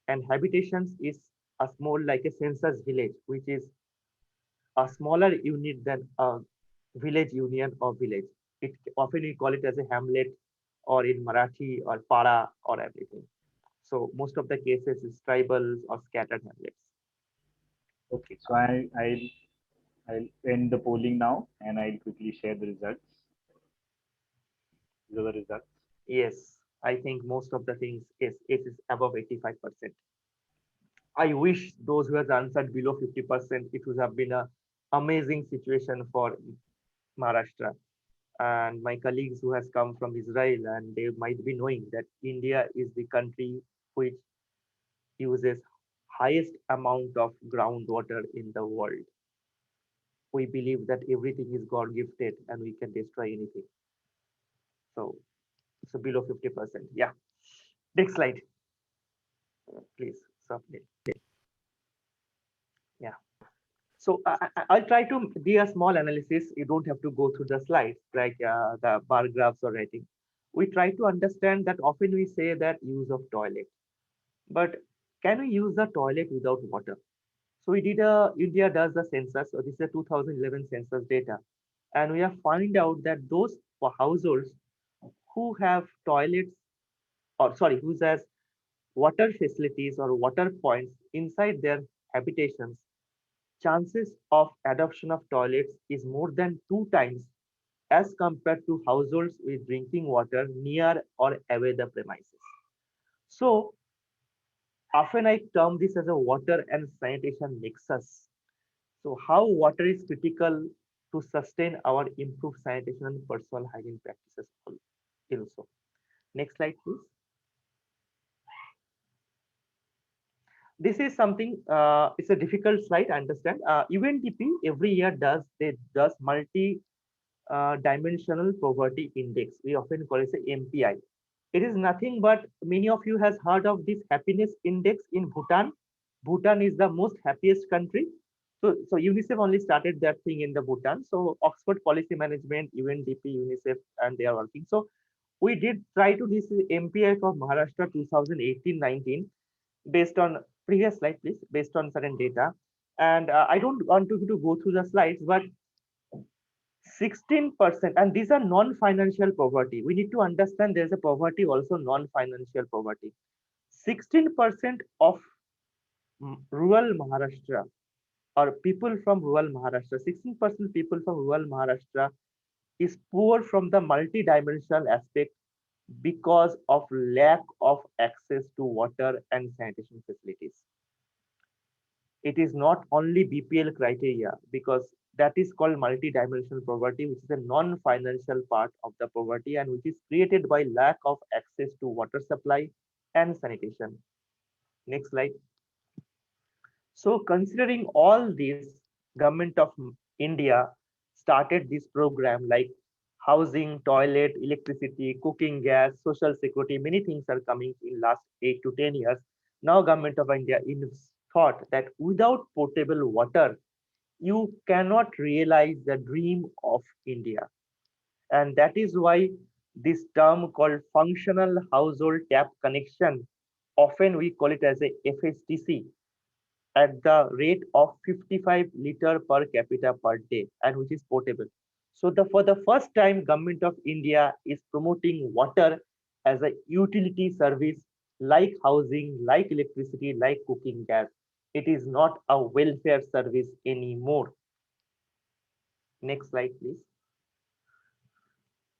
And habitations is a small like a census village, which is a smaller unit than a village union or village. It often we call it as a hamlet or in Marathi or para or everything. So most of the cases is tribals or scattered hamlets. Okay, so I'll end the polling now and I'll quickly share the results. These are the results. Yes, I think most of the things is above 85%. I wish those who have answered below 50%, it would have been an amazing situation for Maharashtra. And my colleagues who has come from Israel, and they might be knowing that India is the country which uses highest amount of groundwater in the world. We believe that everything is God gifted and we can destroy anything. So below 50%. Yeah. Next slide, please. Submit. Yeah. So I'll try to do a small analysis. You don't have to go through the slides like the bar graphs or anything. We try to understand that often we say that use of toilet, but can we use the toilet without water? So we did India does the census. So this is the 2011 census data, and we have find out that those households who have toilets or sorry, who has water facilities or water points inside their habitations, chances of adoption of toilets is more than 2 times as compared to households with drinking water near or away the premises. So often I term this as a water and sanitation nexus. So how water is critical to sustain our improved sanitation and personal hygiene practices also. Next slide, please. This is something, it's a difficult slide, I understand. UNDP every year does multi dimensional poverty index. We often call it a MPI. It is nothing but many of you has heard of this happiness index in Bhutan. Bhutan is the most happiest country. So UNICEF only started that thing in the Bhutan. So Oxford Policy Management, UNDP, UNICEF, and they are working. So we did try to this MPI for Maharashtra 2018-19 based on previous slide, please, based on certain data. And I don't want to go through the slides, but 16%, and these are non-financial poverty. We need to understand there's a poverty also non-financial poverty. 16% of rural Maharashtra or people from rural Maharashtra, 16% people from rural Maharashtra is poor from the multi-dimensional aspect because of lack of access to water and sanitation facilities. It is not only BPL criteria because that is called multi-dimensional poverty, which is a non-financial part of the poverty and which is created by lack of access to water supply and sanitation. Next slide. So considering all this, government of India started this program like housing, toilet, electricity, cooking gas, social security, many things are coming in last 8 to 10 years. Now government of India in thought that without potable water, you cannot realize the dream of India. And that is why this term called functional household tap connection, often we call it as a FHTC, at the rate of 55 liter per capita per day and which is portable. So for the first time, government of India is promoting water as a utility service like housing, like electricity, like cooking gas. It is not a welfare service anymore. Next slide, please.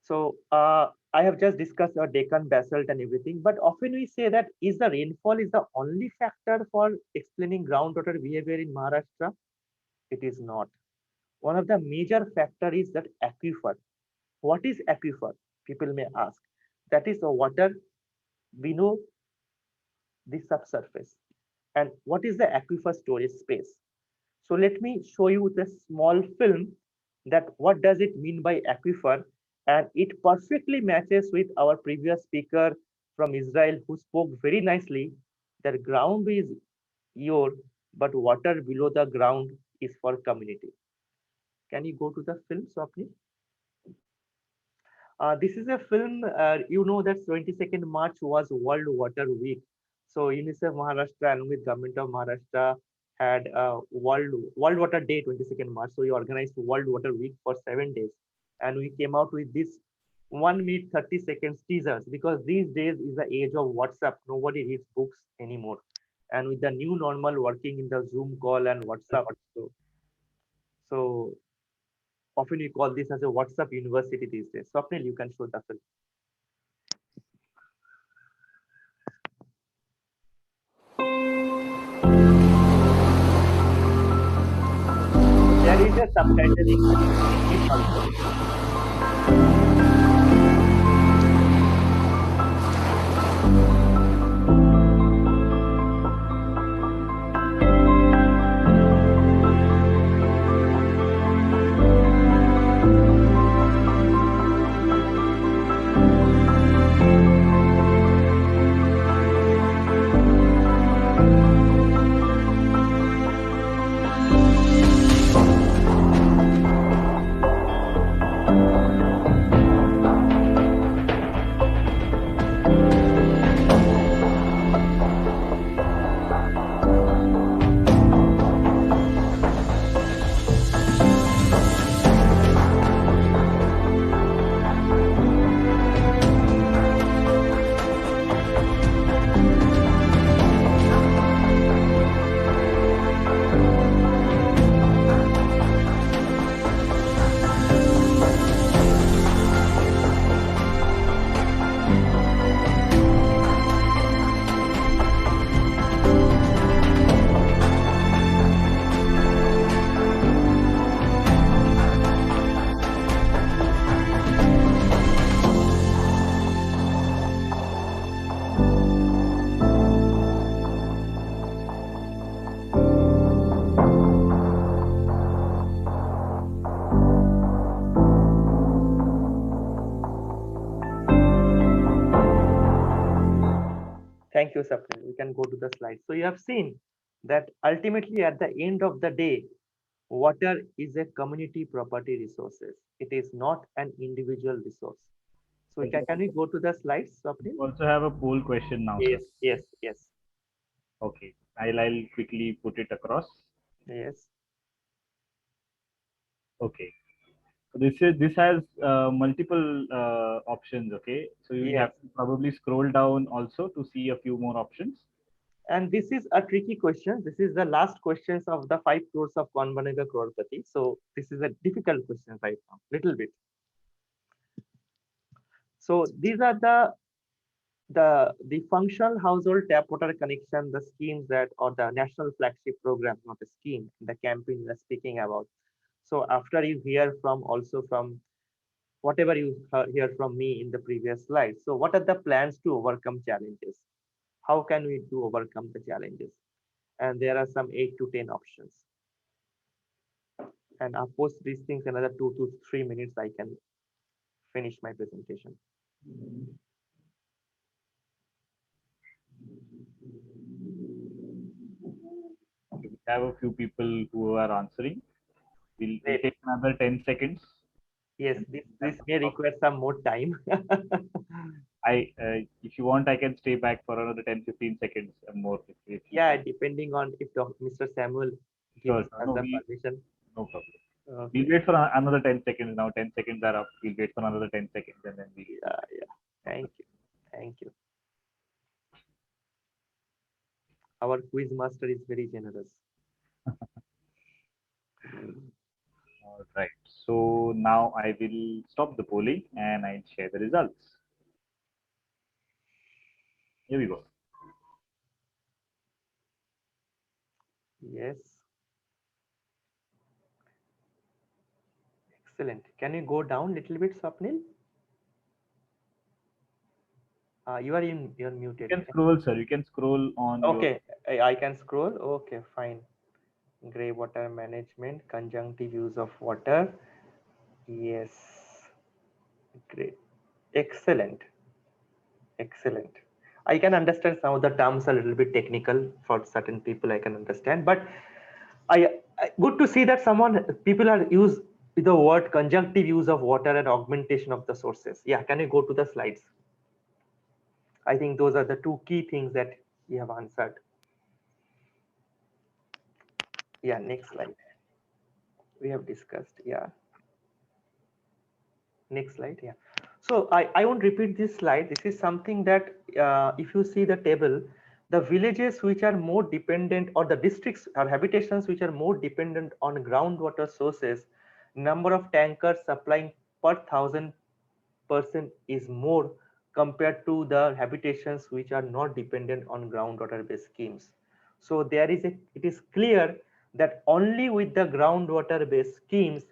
So I have just discussed our Deccan basalt and everything, but often we say that is the rainfall is the only factor for explaining groundwater behavior in Maharashtra? It is not. One of the major factor is that aquifer. What is aquifer? People may ask. That is the water below the subsurface. And what is the aquifer storage space? So let me show you the small film that what does it mean by aquifer, and it perfectly matches with our previous speaker from Israel who spoke very nicely that ground is your, but water below the ground is for community. Can you go to the film, Swapni? This is a film, you know that 22nd March was World Water Week. So UNICEF Maharashtra along with Government of Maharashtra had World Water Day 22nd March. So we organized World Water Week for 7 days. And we came out with this 1 minute 30 seconds teasers because these days is the age of WhatsApp. Nobody reads books anymore. And with the new normal working in the Zoom call and WhatsApp, so often we call this as a WhatsApp university these days. Swapnil, you can show the film. There is a subtitling in English also. Thank you, Sapnil. We can go to the slide. So you have seen that ultimately at the end of the day, water is a community property resources. It is not an individual resource. So can we go to the slides, Sapnil? We also have a poll question now. Yes, Sir. yes, yes. Okay, I'll quickly put it across. Yes. Okay. So this has multiple options. Okay, so you Yes. have to probably scroll down also to see a few more options. And this is a tricky question. This is the last questions of the 5 crores of Kaun Banega Crorepati. So this is a difficult question right now, little bit. So these are the functional household tap water connection, the schemes that, or the national flagship program, not a scheme, the campaign we're speaking about. So after you hear from also from whatever you hear from me in the previous slide. So what are the plans to overcome challenges? How can we do overcome the challenges? And there are some 8 to 10 options. And I'll post these things another 2 to 3 minutes. I can finish my presentation. We have a few people who are answering. We'll take another 10 seconds. Yes, this may require some more time. If you want, I can stay back for another 10-15 seconds more. Yeah, depending on if Mr. Samuel gives us the permission. No problem. Okay. We'll wait for another 10 seconds now. 10 seconds are up. We'll wait for another 10 seconds and then we. Yeah. Thank you. Thank you. Our quiz master is very generous. All right. So now I will stop the polling and I'll share the results. Here we go. Yes. Excellent. Can you go down a little bit, Swapnil? You're muted. You can scroll, sir. You can scroll on. Okay, I can scroll. Okay, fine. Grey water management, conjunctive use of water. Yes. Great. Excellent. Excellent. I can understand some of the terms are a little bit technical for certain people. I can understand, but I good to see that people are use the word conjunctive use of water and augmentation of the sources. Yeah, can you go to the slides? I think those are the 2 key things that you have answered. Yeah, next slide. We have discussed. Yeah. Next slide. Yeah. So I won't repeat this slide. This is something that if you see the table, the villages which are more dependent, or the districts or habitations which are more dependent on groundwater sources, number of tankers supplying per 1,000% is more compared to the habitations which are not dependent on groundwater based schemes. So it is clear that only with the groundwater based schemes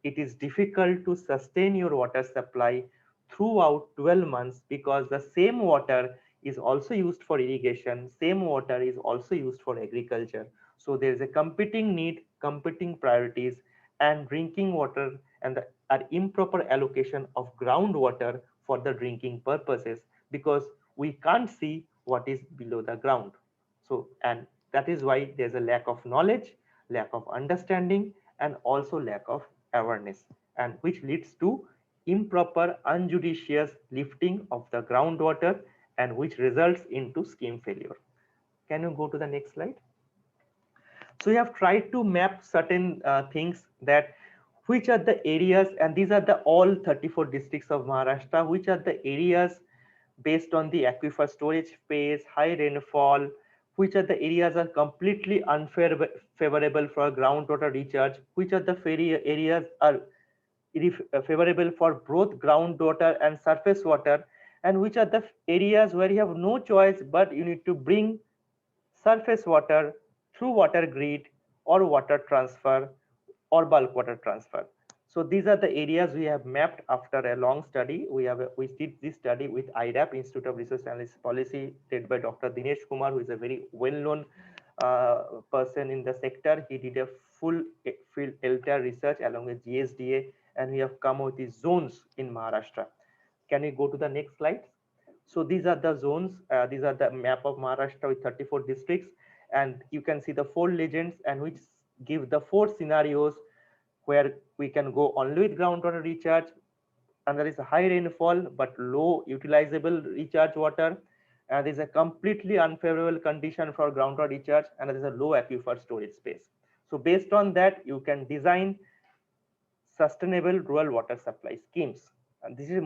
it is difficult to sustain your water supply throughout 12 months, because the same water is also used for irrigation, same water is also used for agriculture. So there is a competing need, competing priorities, and drinking water and an improper allocation of groundwater for the drinking purposes, because we can't see what is below the ground. So, and that is why there's a lack of knowledge, lack of understanding, and also lack of awareness, and which leads to improper, unjudicious lifting of the groundwater, and which results into scheme failure. Can you go to the next slide? So we have tried to map certain things, that which are the areas, and these are the all 34 districts of Maharashtra, which are the areas based on the aquifer storage space, high rainfall, which are the areas are completely unfavorable for groundwater recharge, which are the areas are favorable for both groundwater and surface water, and which are the areas where you have no choice but you need to bring surface water through water grid or water transfer or bulk water transfer. So these are the areas we have mapped after a long study. We did this study with IRAP, Institute of Resource Analysis Policy, led by Dr. Dinesh Kumar, who is a very well-known person in the sector. He did a full field LTR research along with GSDA, and we have come with these zones in Maharashtra. Can we go to the next slide? So these are the zones. These are the map of Maharashtra with 34 districts, and you can see the 4 legends, and which give the 4 scenarios where we can go only with groundwater recharge, and there is a high rainfall but low utilizable recharge water, and there is a completely unfavorable condition for groundwater recharge, and there is a low aquifer storage space. So based on that, you can design sustainable rural water supply schemes. And this is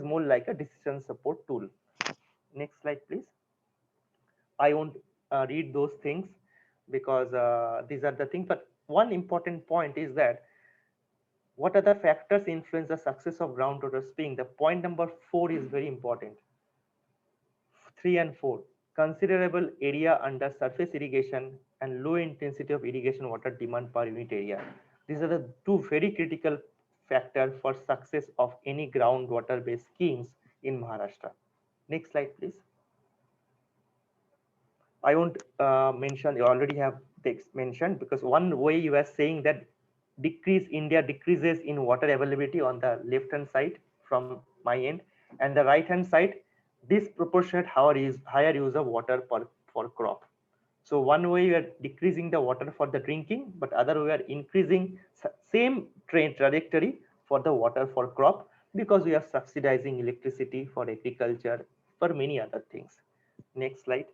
more like a decision support tool. Next slide, please. I won't read those things because these are the things. But one important point is that what are the factors influence the success of groundwater spring? The point number 4 is very important. 3 and 4, considerable area under surface irrigation and low intensity of irrigation water demand per unit area. These are the two very critical factors for success of any groundwater based schemes in Maharashtra. Next slide, please. I won't mention, you already have text mentioned, because one way you are saying that India decreases in water availability on the left hand side from my end, and the right hand side, disproportionate higher use of water for crop. So one way we are decreasing the water for the drinking, but other we are increasing same train trajectory for the water for crop, because we are subsidizing electricity for agriculture, for many other things. Next slide.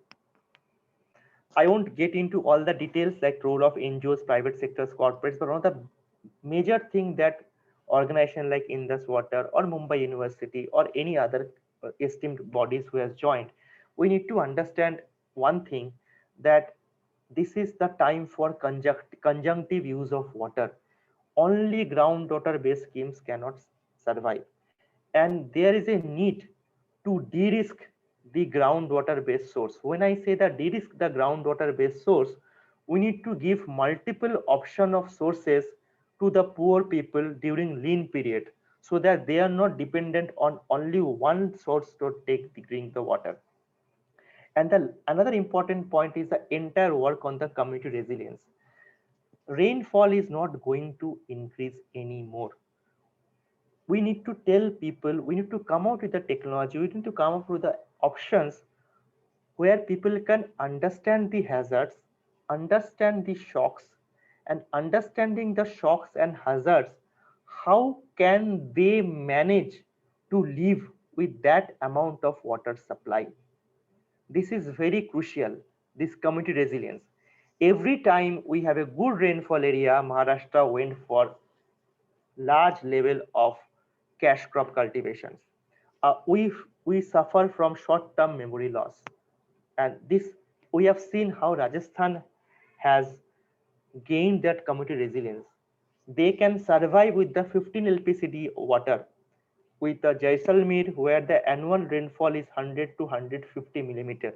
I won't get into all the details like role of NGOs, private sectors, corporates, but one of the major thing that organization like Indus Water or Mumbai University or any other esteemed bodies who has joined, we need to understand one thing, that this is the time for conjunctive use of water. Only groundwater based schemes cannot survive. And there is a need to de-risk the groundwater based source. When I say that de-risk the groundwater based source, we need to give multiple option of sources to the poor people during lean period, so that they are not dependent on only one source to drink the water. And another important point is the entire work on the community resilience. Rainfall is not going to increase anymore. We need to tell people, we need to come out with the technology, we need to come up with the options where people can understand the hazards, understand the shocks, and understanding the shocks and hazards, how can they manage to live with that amount of water supply? This is very crucial, this community resilience. Every time we have a good rainfall area, Maharashtra went for large level of cash crop cultivations. We suffer from short-term memory loss, and this we have seen how Rajasthan has gained that community resilience. They can survive with the 15 LPCD water, with the Jaisalmer where the annual rainfall is 100 to 150 millimeter.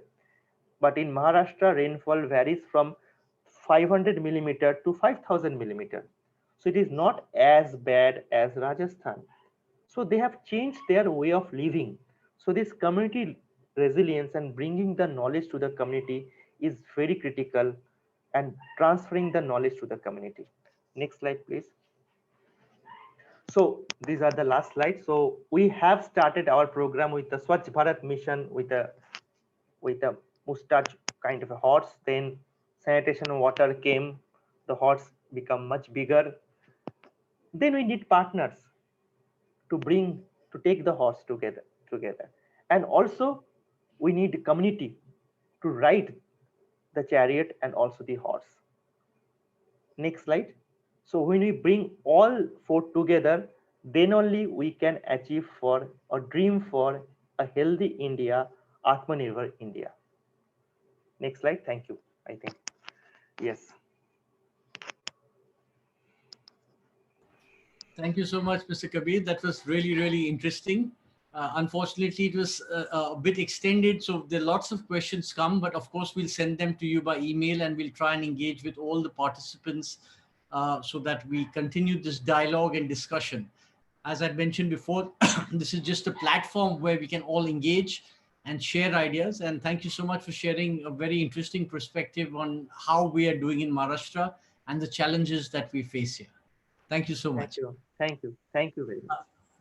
But in Maharashtra, rainfall varies from 500 millimeter to 5000 millimeter. So it is not as bad as Rajasthan. So they have changed their way of living. So this community resilience and bringing the knowledge to the community is very critical, and transferring the knowledge to the community. Next slide, please. So these are the last slides. So we have started our program with the Swachh Bharat mission with a mustache kind of a horse. Then sanitation water came, the horse become much bigger. Then we need partners to take the horse together, and also we need community to ride the chariot and also the horse. Next slide. So when we bring all four together, then only we can achieve for or dream for a healthy India, Atmanirbhar India. Next slide. Thank you. I think yes. Thank you so much, Mr. Kabir. That was really, really interesting. Unfortunately, it was a bit extended, so there are lots of questions come, but of course, we'll send them to you by email, and we'll try and engage with all the participants so that we continue this dialogue and discussion. As I mentioned before, this is just a platform where we can all engage and share ideas. And thank you so much for sharing a very interesting perspective on how we are doing in Maharashtra and the challenges that we face here. Thank you so much. Thank you. Thank you. Thank you very much.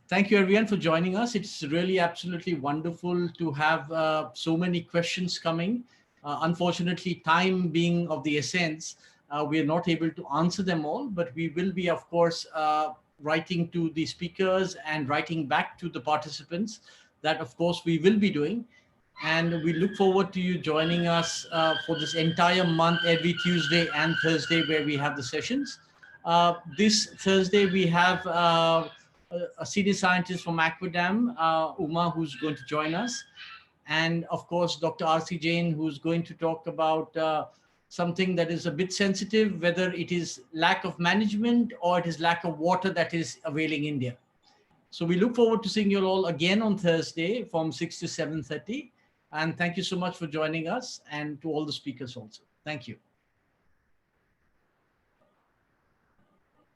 Thank you, everyone, for joining us. It's really absolutely wonderful to have so many questions coming. Unfortunately, time being of the essence, we are not able to answer them all, but we will be, of course, writing to the speakers and writing back to the participants. That, of course, we will be doing. And we look forward to you joining us for this entire month, every Tuesday and Thursday, where we have the sessions. This Thursday, we have a senior scientist from Aquadam, Uma, who's going to join us. and of course, Dr. R.C. Jain, who's going to talk about something that is a bit sensitive, whether it is lack of management or it is lack of water that is availing India. So we look forward to seeing you all again on Thursday from 6 to 7:30. And thank you so much for joining us, and to all the speakers also. Thank you.